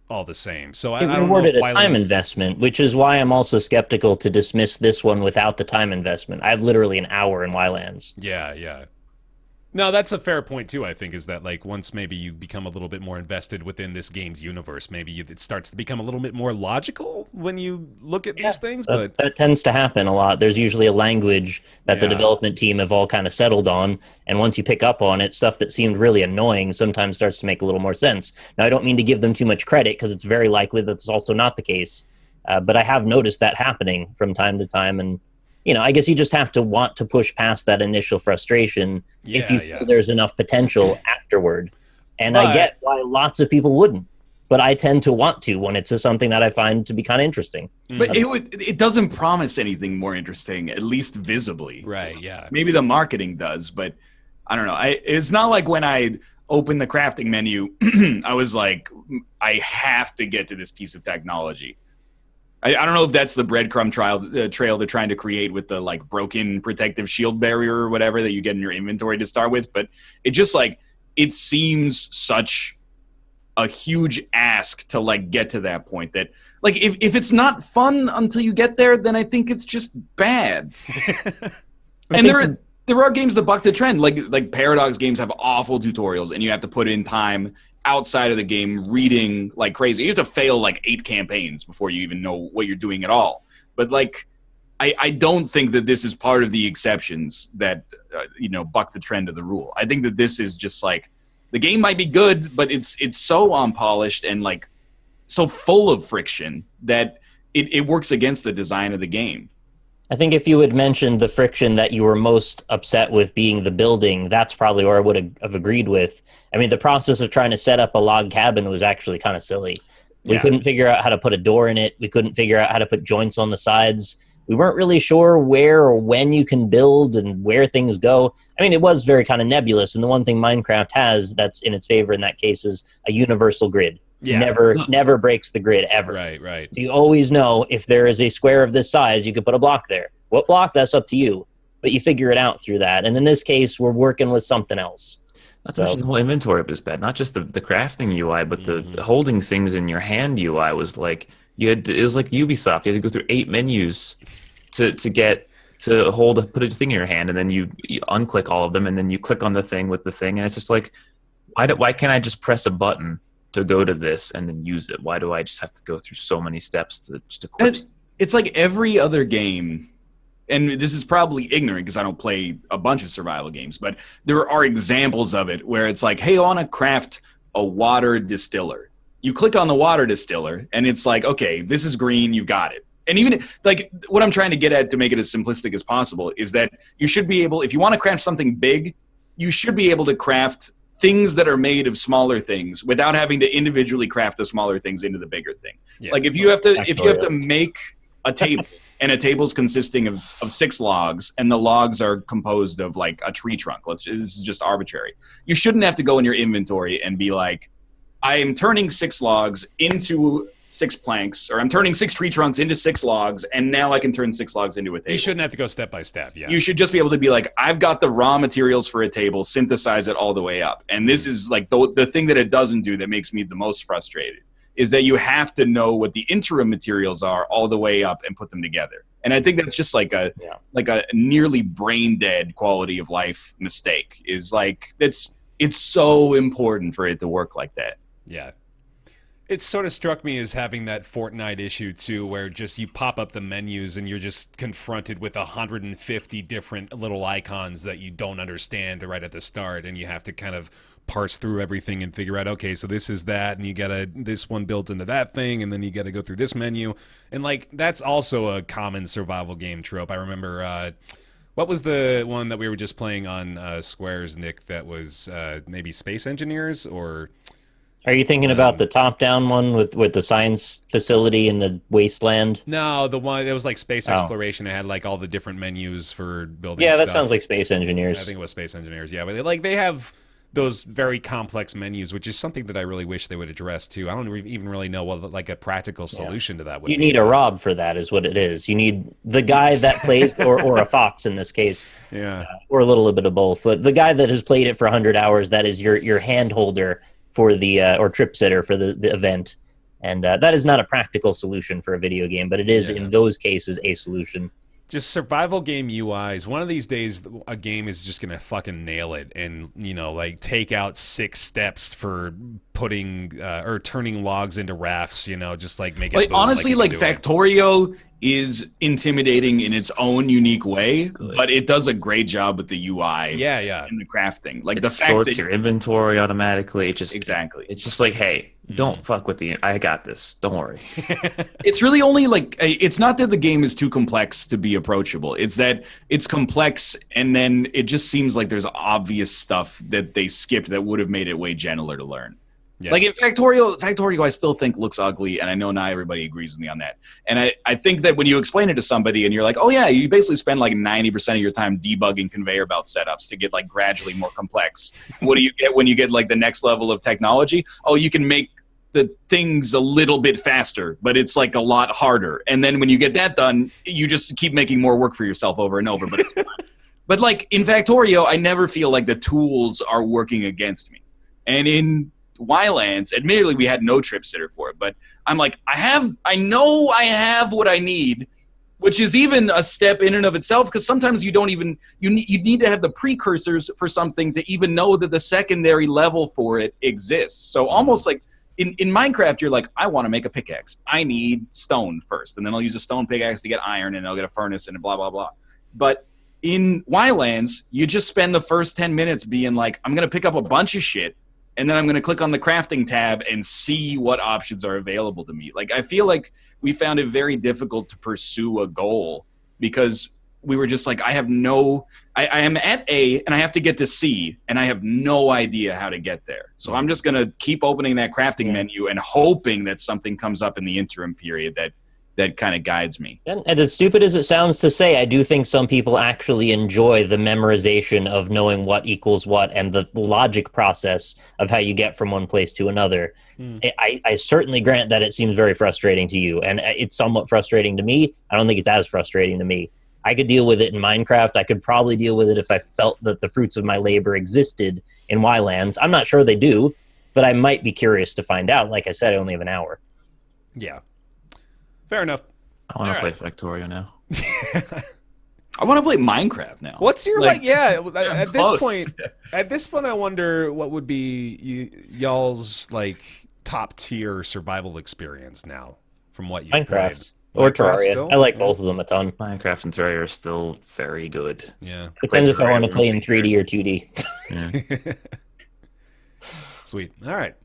all the same. So I don't know rewarded if a time investment, which is why I'm also skeptical to dismiss this one without the time investment. I have literally an hour in Ylands. Yeah. No, that's a fair point too, I think, is that, like, once maybe you become a little bit more invested within this game's universe, maybe it starts to become a little bit more logical when you look at these things. But that tends to happen a lot. There's usually a language that the development team have all kind of settled on, and once you pick up on it, stuff that seemed really annoying sometimes starts to make a little more sense. Now, I don't mean to give them too much credit, because it's very likely that's also not the case, but I have noticed that happening from time to time, and I guess you just have to want to push past that initial frustration if you feel there's enough potential afterward. And I get why lots of people wouldn't, but I tend to want to when it's something that I find to be kind of interesting. But it doesn't promise anything more interesting, at least visibly. Right, yeah. Maybe the marketing does, but I don't know. It's not like when I opened the crafting menu, I was like, I have to get to this piece of technology. I don't know if that's the breadcrumb trail they're trying to create with the, like, broken protective shield barrier or whatever that you get in your inventory to start with, but it just, like, it seems such a huge ask to, like, get to that point that, like, if it's not fun until you get there, then I think it's just bad. And there are games that buck the trend, like Paradox games have awful tutorials, and you have to put in time outside of the game reading like crazy. You have to fail like 8 campaigns before you even know what you're doing at all. But, like, I don't think that this is part of the exceptions that buck the trend of the rule. I think that this is just, like, the game might be good, but it's so unpolished and, like, so full of friction that it works against the design of the game. I think if you had mentioned the friction that you were most upset with being the building, that's probably where I would have agreed with. I mean, the process of trying to set up a log cabin was actually kind of silly. We couldn't figure out how to put a door in it. We couldn't figure out how to put joints on the sides. We weren't really sure where or when you can build and where things go. I mean, it was very kind of nebulous. And the one thing Minecraft has that's in its favor in that case is a universal grid. Yeah. Never breaks the grid ever. Right. So you always know if there is a square of this size, you could put a block there. What block? That's up to you. But you figure it out through that. And in this case, we're working with something else. Not to mention the whole inventory was bad. Not just the crafting UI, but the holding things in your hand UI was like it was like Ubisoft. You had to go through 8 menus to get to put a thing in your hand, and then you unclick all of them, and then you click on the thing with the thing, and it's just like, why can't I just press a button to go to this and then use it? Why do I just have to go through so many steps to just equip? It's like every other game, and this is probably ignorant because I don't play a bunch of survival games, but there are examples of it where it's like, hey, I want to craft a water distiller. You click on the water distiller, and it's like, okay, this is green, you've got it. And even, like, what I'm trying to get at to make it as simplistic as possible is that you should be able, if you want to craft something big, you should be able to craft things that are made of smaller things without having to individually craft the smaller things into the bigger thing. Yeah. Like, if you have to make a table, and a table's consisting of 6 logs, and the logs are composed of, like, a tree trunk. This is just arbitrary. You shouldn't have to go in your inventory and be like, I am turning 6 logs into 6 planks, or I'm turning 6 tree trunks into 6 logs, and now I can turn 6 logs into a table. You shouldn't have to go step by step, yeah. You should just be able to be like, I've got the raw materials for a table, synthesize it all the way up. And this is, like, the thing that it doesn't do that makes me the most frustrated, is that you have to know what the interim materials are all the way up and put them together. And I think that's just like a nearly brain dead quality of life mistake. Is like, it's so important for it to work like that. Yeah. It sort of struck me as having that Fortnite issue too, where just you pop up the menus and you're just confronted with 150 different little icons that you don't understand right at the start, and you have to kind of parse through everything and figure out, okay, so this is that, and you gotta, this one built into that thing, and then you gotta go through this menu. And, like, that's also a common survival game trope. I remember What was the one that we were just playing on Squares, Nick, that was maybe Space Engineers or... Are you thinking about the top-down one with the science facility in the wasteland? No, the one that was like space exploration. It had like all the different menus for building. Yeah, that stuff. sounds like Space Engineers. I think it was Space Engineers. Yeah, but they have those very complex menus, which is something that I really wish they would address too. I don't even really know what like a practical solution to that would be. You need a Rob for that, is what it is. You need the guy that plays, or a Fox in this case, or a little bit of both. But the guy that has played it for 100 hours, that is your hand holder for the or trip sitter for the event, and that is not a practical solution for a video game, but it is in those cases a solution. Just survival game UIs. One of these days, a game is just gonna fucking nail it, and like take out 6 steps for putting or turning logs into rafts. Just like make it. Like honestly, like Factorio is intimidating in its own unique way, but it does a great job with the UI. Yeah. And the crafting, like it the fact sorts that your inventory automatically. It just exactly. It's just like, hey, don't fuck with I got this. Don't worry. It's really only like it's not that the game is too complex to be approachable. It's that it's complex, and then it just seems like there's obvious stuff that they skipped that would have made it way gentler to learn. Yeah. Like in Factorio, I still think looks ugly, and I know not everybody agrees with me on that. And I think that when you explain it to somebody and you're like, oh yeah, you basically spend like 90% of your time debugging conveyor belt setups to get like gradually more complex. What do you get when you get like the next level of technology? Oh, you can make the things a little bit faster, but it's like a lot harder. And then when you get that done, you just keep making more work for yourself over and over, but it's fine. But like in Factorio, I never feel like the tools are working against me. And in Ylands, admittedly, we had no trip sitter for it, but I'm like, I know I have what I need, which is even a step in and of itself, because sometimes you don't even, you need to have the precursors for something to even know that the secondary level for it exists. So almost like in Minecraft, you're like, I want to make a pickaxe. I need stone first, and then I'll use a stone pickaxe to get iron, and I'll get a furnace, and blah, blah, blah. But in Ylands, you just spend the first 10 minutes being like, I'm going to pick up a bunch of shit, and then I'm going to click on the crafting tab and see what options are available to me. Like, I feel like we found it very difficult to pursue a goal because we were just like, I am at A and I have to get to C, and I have no idea how to get there. So I'm just going to keep opening that crafting menu and hoping that something comes up in the interim period that kind of guides me. And as stupid as it sounds to say, I do think some people actually enjoy the memorization of knowing what equals what and the logic process of how you get from one place to another. I certainly grant that it seems very frustrating to you, and it's somewhat frustrating to me. I don't think it's as frustrating to me. I could deal with it in Minecraft. I could probably deal with it if I felt that the fruits of my labor existed in Ylands. I'm not sure they do, but I might be curious to find out. Like I said, I only have an hour. Yeah. Fair enough. I want to play Factorio now. I want to play Minecraft now. What's your at this point I wonder what would be y'all's like top tier survival experience now from what you've Minecraft or Terraria. Still? I like both of them a ton. Minecraft and Terraria are still very good. Yeah. Depends if I want to play in 3D or 2D. Yeah. Sweet. All right.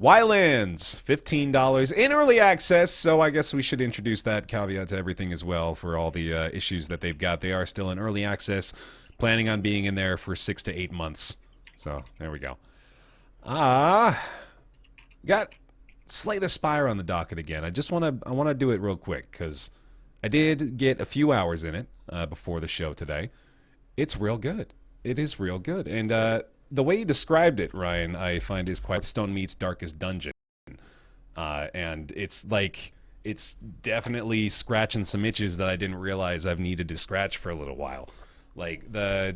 Ylands, $15 in early access, so I guess we should introduce that caveat to everything as well for all the issues that they've got. They are still in early access, planning on being in there for 6 to 8 months. So, there we go. Got Slay the Spire on the docket again. I want to do it real quick, because I did get a few hours in it before the show today. It's real good. It is real good, and the way you described it, Ryan, I find is quite Stone Meat's Darkest Dungeon. And it's like, it's definitely scratching some itches that I didn't realize I've needed to scratch for a little while. Like, we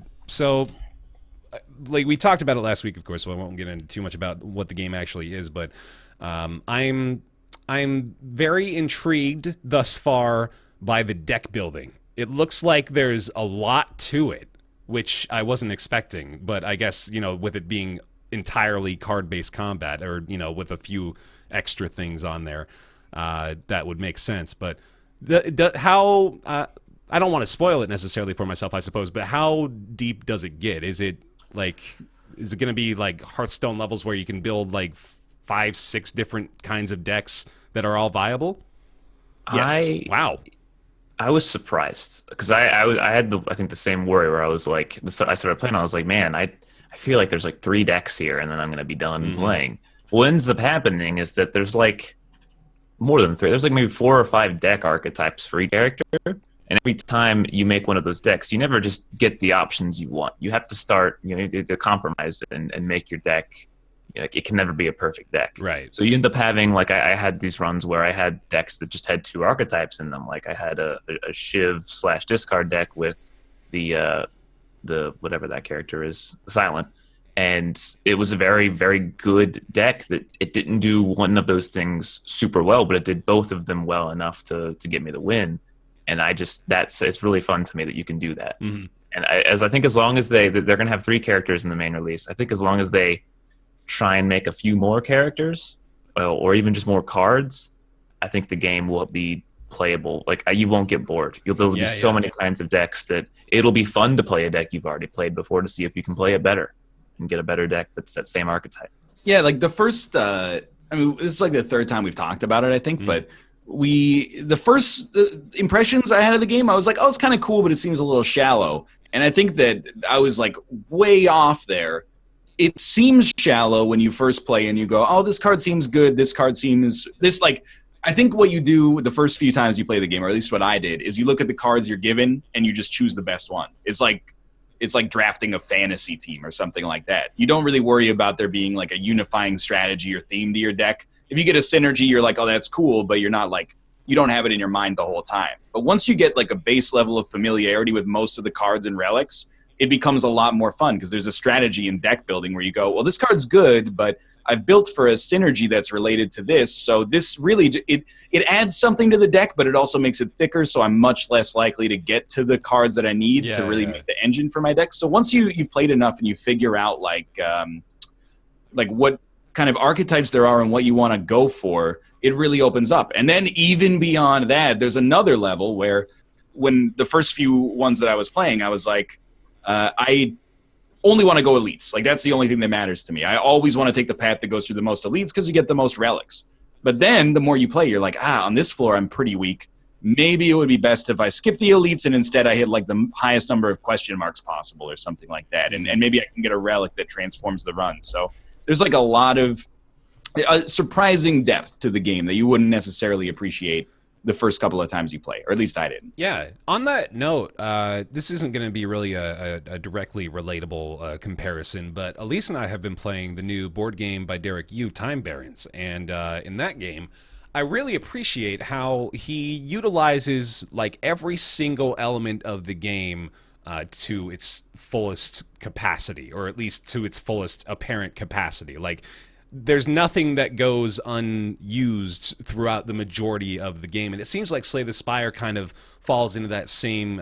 talked about it last week, of course, so I won't get into too much about what the game actually is, but I'm very intrigued thus far by the deck building. It looks like there's a lot to it, which I wasn't expecting, but I guess, with it being entirely card-based combat, or, with a few extra things on there, that would make sense. But how, I don't want to spoil it necessarily for myself, I suppose, but how deep does it get? Is it going to be like Hearthstone levels where you can build like 5-6 different kinds of decks that are all viable? Yes. Wow. I was surprised because I had I think the same worry where I was like, I started playing, I was like, man, I feel like there's like 3 decks here, and then I'm gonna be done playing. What ends up happening is that there's like more than 3. There's like maybe 4 or 5 deck archetypes for each character, and every time you make one of those decks, you never just get the options you want. You have to start, you have to compromise and make your deck. Like, it can never be a perfect deck. Right. So you end up having, like, I had these runs where I had decks that just had 2 archetypes in them. Like, I had a Shiv/discard deck with the whatever that character is, Silent. And it was a very, very good deck that it didn't do one of those things super well, but it did both of them well enough to get me the win. And it's really fun to me that you can do that. And I think as long as they're going to have 3 characters in the main release, I think as long as they try and make a few more characters, or even just more cards, I think the game will be playable. Like, you won't get bored. There'll be so many kinds of decks that it'll be fun to play a deck you've already played before to see if you can play it better and get a better deck that's that same archetype. Yeah, like the first, this is like the 3rd time we've talked about it, I think, but the first impressions I had of the game, I was like, oh, it's kind of cool, but it seems a little shallow. And I think that I was like way off there. It seems shallow when you first play and you go, oh, this card seems good. This card seems like, I think what you do the first few times you play the game, or at least what I did, is you look at the cards you're given and you just choose the best one. It's like drafting a fantasy team or something like that. You don't really worry about there being like a unifying strategy or theme to your deck. If you get a synergy, you're like, oh, that's cool, but you're not like, you don't have it in your mind the whole time. But once you get like a base level of familiarity with most of the cards and relics, it becomes a lot more fun because there's a strategy in deck building where you go, well, this card's good, but I've built for a synergy that's related to this. So this really, it adds something to the deck, but it also makes it thicker. So I'm much less likely to get to the cards that I need to really make the engine for my deck. So once you've played enough and you figure out like what kind of archetypes there are and what you want to go for, it really opens up. And then even beyond that, there's another level where when the first few ones that I was playing, I was like, I only want to go elites. Like, that's the only thing that matters to me. I always want to take the path that goes through the most elites because you get the most relics. But then the more you play, you're like, on this floor, I'm pretty weak. Maybe it would be best if I skip the elites and instead I hit like the highest number of question marks possible or something like that. And maybe I can get a relic that transforms the run. So there's like a lot of surprising depth to the game that you wouldn't necessarily appreciate the first couple of times you play, or at least I didn't. Yeah. On that note, this isn't going to be really a directly relatable comparison, but Elise and I have been playing the new board game by Derek Yu, Time Barons, and in that game, I really appreciate how he utilizes like every single element of the game to its fullest capacity, or at least to its fullest apparent capacity. Like, there's nothing that goes unused throughout the majority of the game. And it seems like Slay the Spire kind of falls into that same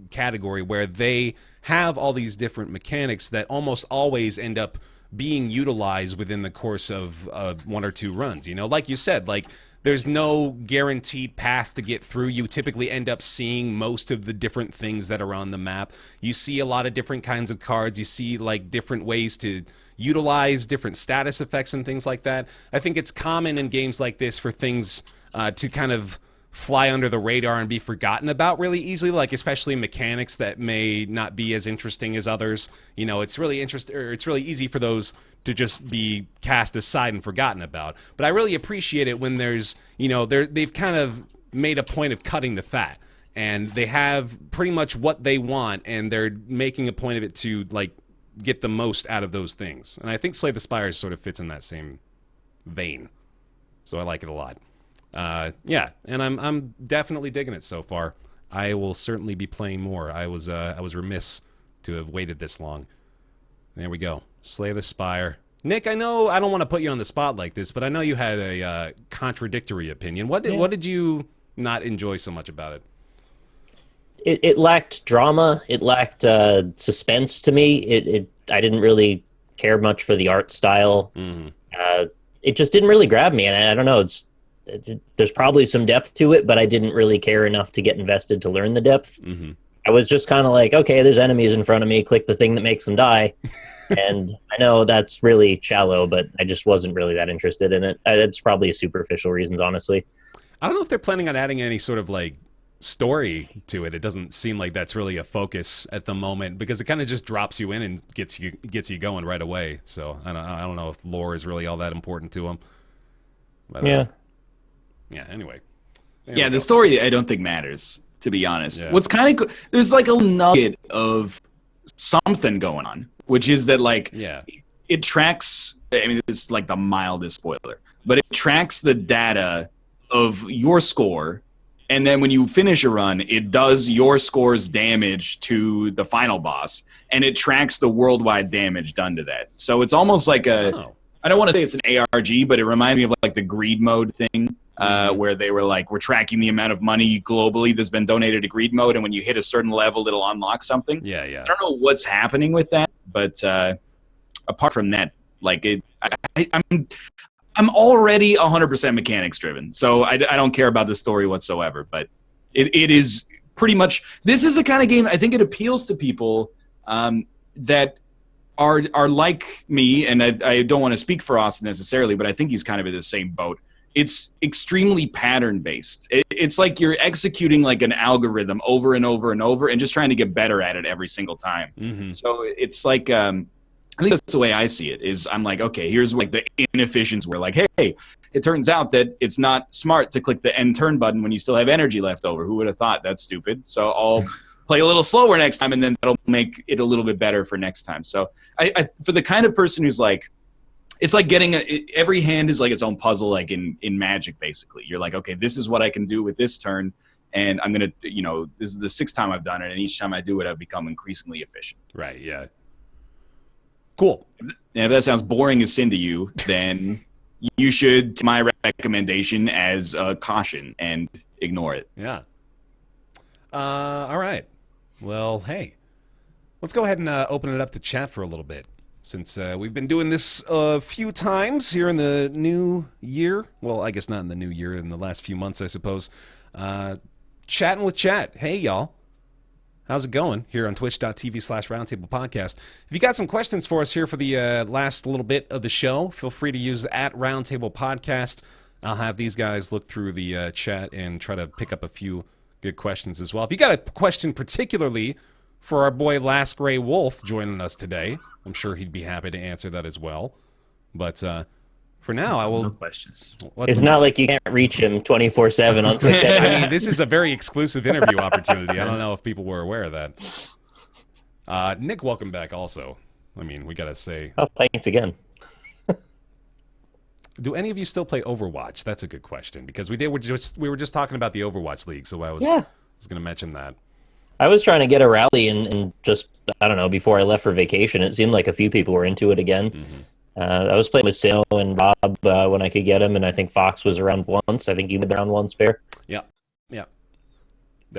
category where they have all these different mechanics that almost always end up being utilized within the course of 1 or 2 runs. You know, like you said, like, there's no guaranteed path to get through. You typically end up seeing most of the different things that are on the map. You see a lot of different kinds of cards. You see like different ways to utilize different status effects and things like that. I think it's common in games like this for things to kind of fly under the radar and be forgotten about really easily, like especially mechanics that may not be as interesting as others. You know, it's really it's really easy for those to just be cast aside and forgotten about. But I really appreciate it when there's, you know, they've kind of made a point of cutting the fat, and they have pretty much what they want, and they're making a point of it to like get the most out of those things. And I think Slay the Spire sort of fits in that same vein, so I like it a lot. Yeah, and I'm definitely digging it so far. I will certainly be playing more. I was remiss to have waited this long. There we go. Slay the Spire. Nick, I know I don't want to put you on the spot like this, but I know you had a contradictory opinion. What did you not enjoy so much about it? It lacked drama. It lacked suspense to me. I didn't really care much for the art style. Mm-hmm. It just didn't really grab me, and I don't know. There's probably some depth to it, but I didn't really care enough to get invested to learn the depth. Mm-hmm. I was just kind of like, okay, there's enemies in front of me. Click the thing that makes them die. And I know that's really shallow, but I just wasn't really that interested in it. It's probably superficial reasons, honestly. I don't know if they're planning on adding any sort of like story to it. It doesn't seem like that's really a focus at the moment because it kind of just drops you in and gets you going right away. So I don't know if lore is really all that important to them. But, Yeah. Yeah. Anyway. Yeah, the story I don't think matters, to be honest. Yeah. What's kind of there's like a nugget of something going on, which is that like it tracks. I mean, it's like the mildest spoiler, but it tracks the data of your score. And then when you finish a run, it does your score's damage to the final boss, and it tracks the worldwide damage done to that. So it's almost like I don't want to say it's an ARG, but it reminds me of like the greed mode thing, where they were like, we're tracking the amount of money globally that's been donated to greed mode, and when you hit a certain level, it'll unlock something. Yeah, yeah. I don't know what's happening with that, but apart from that, like I'm already 100% mechanics driven, so I don't care about the story whatsoever. But it is pretty much, this is the kind of game I think it appeals to people that are like me, and I don't want to speak for Austin necessarily, but I think he's kind of in the same boat. It's extremely pattern based. It's like you're executing like an algorithm over and over and over, and just trying to get better at it every single time. Mm-hmm. So it's like I think that's the way I see it. Is I'm like, okay, here's like the inefficiencies were like, hey, it turns out that it's not smart to click the end turn button when you still have energy left over. Who would have thought? That's stupid. So I'll play a little slower next time, and then that'll make it a little bit better for next time. So I for the kind of person who's like, it's like getting every hand is like its own puzzle, like in Magic, basically. You're like, okay, this is what I can do with this turn, and I'm going to, this is the 6th time I've done it, and each time I do it, I've become increasingly efficient. Right, yeah. Cool. And if that sounds boring as sin to you, then you should take my recommendation as a caution and ignore it. Yeah. All right. Well, hey, let's go ahead and open it up to chat for a little bit. Since we've been doing this a few times here in the new year. Well, I guess not in the new year, in the last few months, I suppose. Chatting with chat. Hey, y'all. How's it going here on twitch.tv/Roundtable Podcast? If you got some questions for us here for the last little bit of the show, feel free to use @Roundtable Podcast. I'll have these guys look through the chat and try to pick up a few good questions as well. If you got a question particularly for our boy Last Gray Wolf joining us today, I'm sure he'd be happy to answer that as well. But for now, I will... No questions. It's not like you can't reach him 24/7 on Twitch. I mean, this is a very exclusive interview opportunity. I don't know if people were aware of that. Nick, welcome back also. I mean, we got to say... Oh, thanks again. Do any of you still play Overwatch? That's a good question, because we were just talking about the Overwatch League, so I was going to mention that. I was trying to get a rally and just, I don't know, before I left for vacation, it seemed like a few people were into it again. Mm-hmm. I was playing with Sale and Rob when I could get him, and I think Fox was around once. I think you were around once, Bear. Yeah, yeah.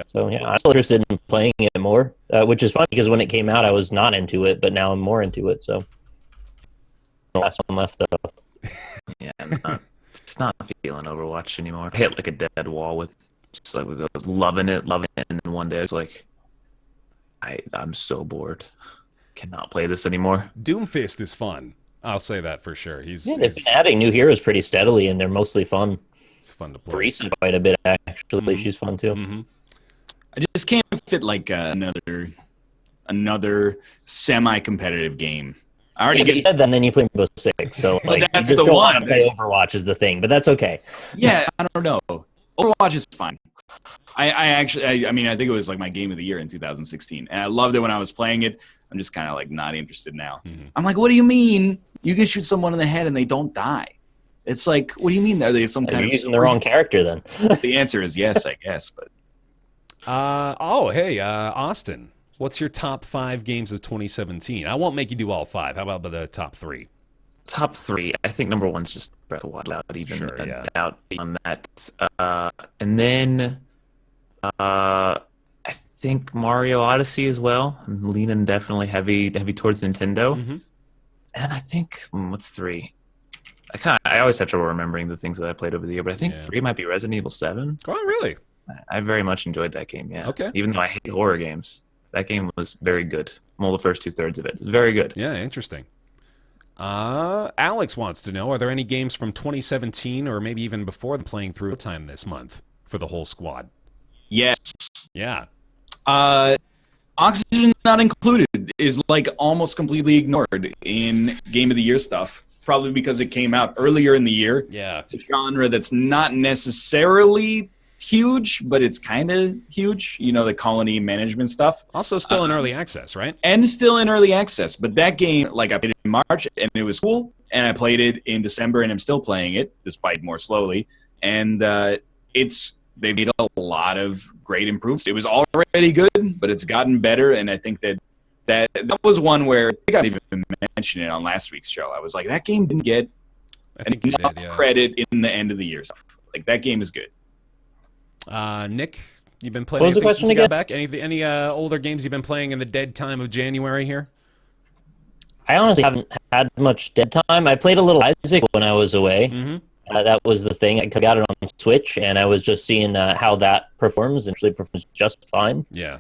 So, yeah, I'm still interested in playing it more, which is funny because when it came out, I was not into it, but now I'm more into it, so. The last one left, though. Yeah, I'm just not feeling Overwatch anymore. I hit like a dead wall with just like loving it, and then one day it's like, I'm so bored. Cannot play this anymore. Doomfist is fun. I'll say that for sure. They've been adding new heroes pretty steadily, and they're mostly fun. It's fun to play. Reese quite a bit, actually. Mm-hmm. She's fun, too. Mm-hmm. I just can't fit like another semi-competitive game. I already you said that, and then you play Rainbow Six, so like, that's you just the don't one. want to play Overwatch is the thing, but that's okay. Yeah, I don't know. Overwatch is fine. I mean, I think it was like my game of the year in 2016, and I loved it when I was playing it. I'm just kind of like not interested now. Mm-hmm. I'm like, what do you mean? You can shoot someone in the head and they don't die? It's like, what do you mean? Are they some kind of using the wrong character then? The answer is yes, I guess. But hey, Austin, what's your top 5 games of 2017? I won't make you do all 5. How about the top 3? Top 3, I think number 1's just Breath of the Wild, without even a doubt on that. And then I think Mario Odyssey as well. I'm leaning definitely heavy towards Nintendo. Mm-hmm. And I think what's 3? I always have trouble remembering the things that I played over the year, but I think 3 might be Resident Evil 7. Oh, really? I very much enjoyed that game. Yeah. Okay. Even though I hate horror games, that game was very good. Well, the first 2/3 of it was very good. Yeah, interesting. Alex wants to know: are there any games from 2017 or maybe even before playing through time this month for the whole squad? Yes, Yeah. Oxygen Not Included is like almost completely ignored in Game of the Year stuff, probably because it came out earlier in the year. Yeah. It's a genre that's not necessarily huge, but it's kind of huge, the colony management stuff. Also still in early access, right? And still in early access. But that game, I played it in March, and it was cool, and I played it in December, and I'm still playing it, despite more slowly. And they made a lot of great improvements. It was already good, but it's gotten better, and I think that was one where I think I didn't even mention it on last week's show. I was like, that game didn't get enough credit in the end of the year stuff. Like, that game is good. Nick, you've been playing anything since you got back? Any older games you've been playing in the dead time of January here? I honestly haven't had much dead time. I played a little Isaac when I was away. Mm-hmm. That was the thing. I got it on Switch, and I was just seeing how that performs, and actually performs just fine. Yeah.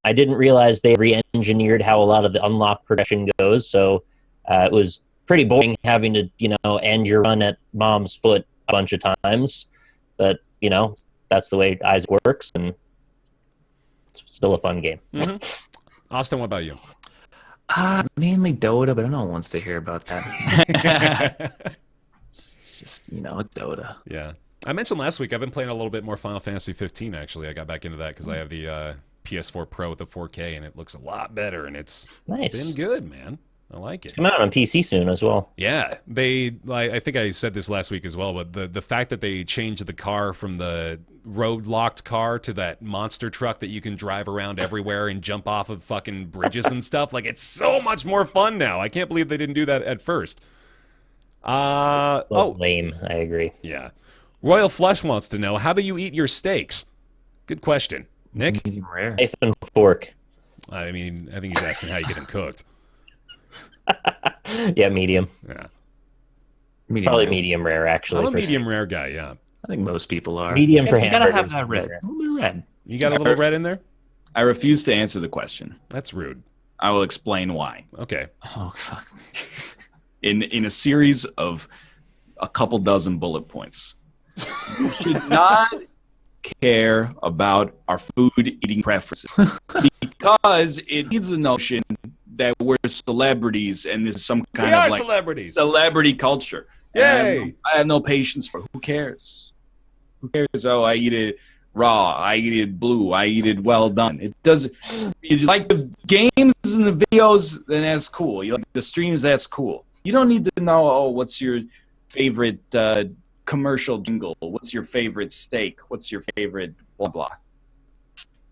I didn't realize they re-engineered how a lot of the unlock progression goes, so it was pretty boring having to, end your run at mom's foot a bunch of times. But, that's the way Isaac works, and it's still a fun game. Mm-hmm. Austin, what about you? Mainly Dota, but no one wants to hear about that. It's just, Dota. Yeah. I mentioned last week I've been playing a little bit more Final Fantasy 15, actually. I got back into that because I have the PS4 Pro with the 4K, and it looks a lot better, and it's been good, man. I like it. It's coming out on PC soon as well. Yeah. I think I said this last week as well, but the fact that they changed the car from the road-locked car to that monster truck that you can drive around everywhere and jump off of fucking bridges and stuff, it's so much more fun now. I can't believe they didn't do that at first. Lame. I agree. Yeah. Royal Flush wants to know, how do you eat your steaks? Good question. Nick? Medium rare. Knife and fork. I think he's asking how you get them cooked. Yeah, medium. Yeah. Probably medium rare, actually. I'm a medium rare guy, yeah. I think most people are. Medium for You gotta hamburgers. have that red. A little bit red. You got a little red in there? I refuse to answer the question. That's rude. I will explain why. Okay. Oh, fuck. In a series of a couple dozen bullet points. You should not care about our food eating preferences because it leads the notion that we're celebrities and this is some kind of celebrities. Celebrity culture. Yay! I have no patience for who cares. Who cares? Oh, I eat it raw. I eat it blue. I eat it well done. It doesn't. You like the games and the videos, then that's cool. You like the streams, that's cool. You don't need to know. What's your favorite commercial jingle? What's your favorite steak? What's your favorite blah blah?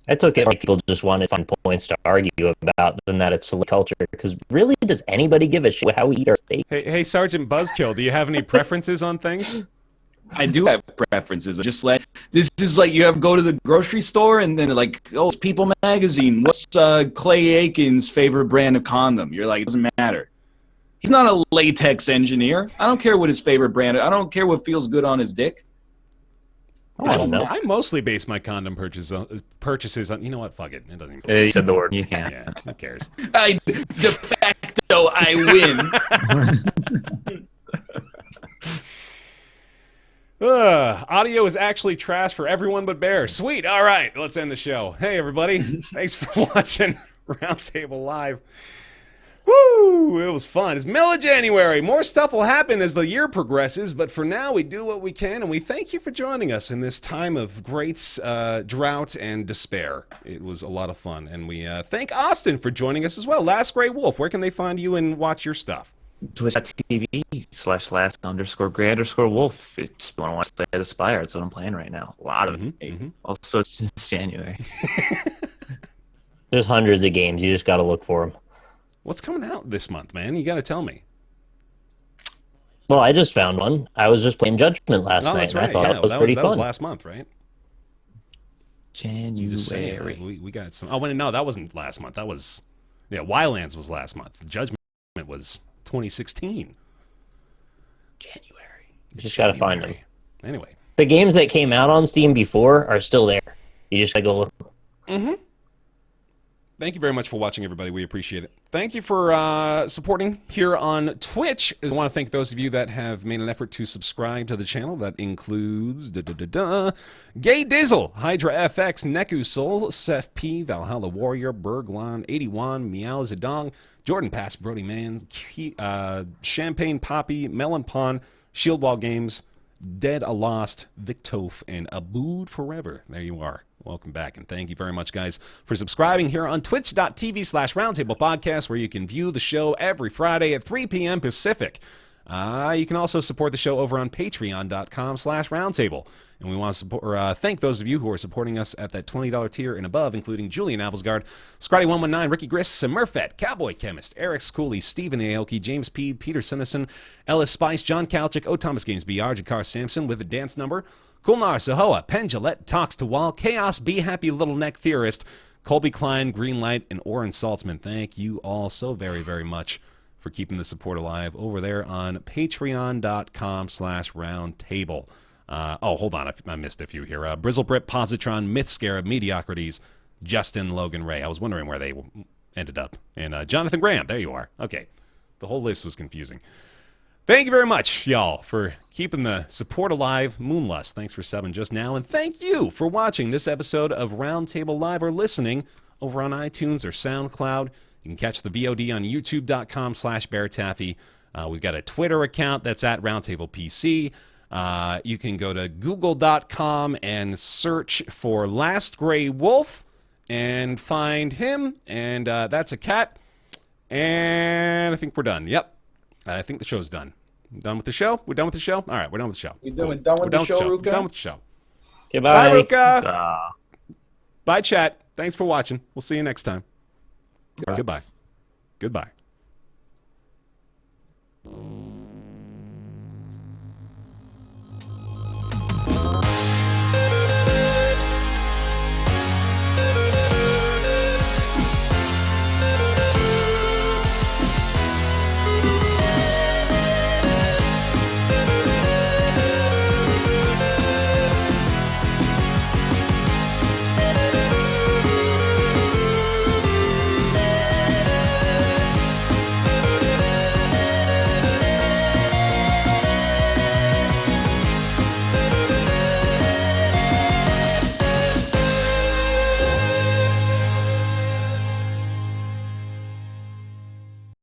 I took it like people just wanted to find points to argue about than that it's culture. Because really, does anybody give a shit how we eat our steak? Hey, Sergeant Buzzkill, do you have any preferences on things? I do have preferences. Just this is like you have go to the grocery store and then it's People Magazine. What's Clay Aiken's favorite brand of condom? You're like, it doesn't matter. He's not a latex engineer. I don't care what his favorite brand. I don't care what feels good on his dick. I don't know. I mostly base my condom purchases on. You know what? Fuck it. It doesn't. You said the word. You can't. Yeah. Who cares? De facto, I win. Audio is actually trash for everyone but Bear. Sweet. All right. Let's end the show. Hey, everybody. Thanks for watching Roundtable Live. Woo! It was fun. It's middle of January. More stuff will happen as the year progresses, but for now, we do what we can, and we thank you for joining us in this time of great drought and despair. It was a lot of fun, and we thank Austin for joining us as well. Last Grey Wolf, where can they find you and watch your stuff? Twitch.tv/last_gray_wolf. It's when I want to play the Spire. That's what I'm playing right now. A lot of it. Mm-hmm. Also, it's just January. There's hundreds of games. You just got to look for them. What's coming out this month, man? You got to tell me. Well, I just found one. I was just playing Judgment last night, That's right. and I thought that was pretty fun. That was last month, right? January. Just saying, we got some. Oh, wait, no, that wasn't last month. That was, Ylands was last month. Judgment was 2016. January. You just got to find them. Anyway. The games that came out on Steam before are still there. You just got to go look. Mm-hmm. Thank you very much for watching, everybody. We appreciate it. Thank you for supporting here on Twitch. I want to thank those of you that have made an effort to subscribe to the channel. That includes Gay Dizzle, Hydra FX, Neku Soul, Seth P, Valhalla Warrior, Berglon, 81, Meow Zedong, Jordan Pass, Brody Mans, Champagne Poppy, Melon Pond, Shieldwall Games, Dead a Lost, Victof, and Abood Forever. There you are. Welcome back, and thank you very much, guys, for subscribing here on twitch.tv/Roundtable Podcast, where you can view the show every Friday at 3 p.m. Pacific. You can also support the show over on patreon.com/roundtable. And we want to thank those of you who are supporting us at that $20 tier and above, including Julian Avelsgard, Scotty119, Ricky Griss, Smurfette, Cowboy Chemist, Eric Schooley, Stephen Aoki, James P., Peter Sinnison, Ellis Spice, John Kalchik, O. Thomas Games BR, Jakar Sampson with a dance number, Kulnar Sahoa, Penn Gillette, Talks to Wall, Chaos, Be Happy Little Neck Theorist, Colby Klein, Greenlight, and Oren Saltzman. Thank you all so very, very much for keeping the support alive over there on patreon.com/roundtable. Hold on. I missed a few here. Brizzlebrit, Positron, Myth Scarab, Mediocrities, Justin, Logan Ray. I was wondering where they ended up. And Jonathan Graham. There you are. Okay. The whole list was confusing. Thank you very much, y'all, for keeping the support alive. Moonlust, thanks for subbing just now. And thank you for watching this episode of Roundtable Live or listening over on iTunes or SoundCloud. You can catch the VOD on youtube.com/BaerTaffy. We've got a Twitter account that's at RoundtablePC. You can go to google.com and search for Last Gray Wolf and find him. And that's a cat. And I think we're done. Yep. I think the show's done. Done with the show? We're done with the show? All right, we're done with the show. We're done with the show, Ruka? We're done with the show. Goodbye. Bye, Ruka. Bye, chat. Thanks for watching. We'll see you next time. Goodbye. Goodbye.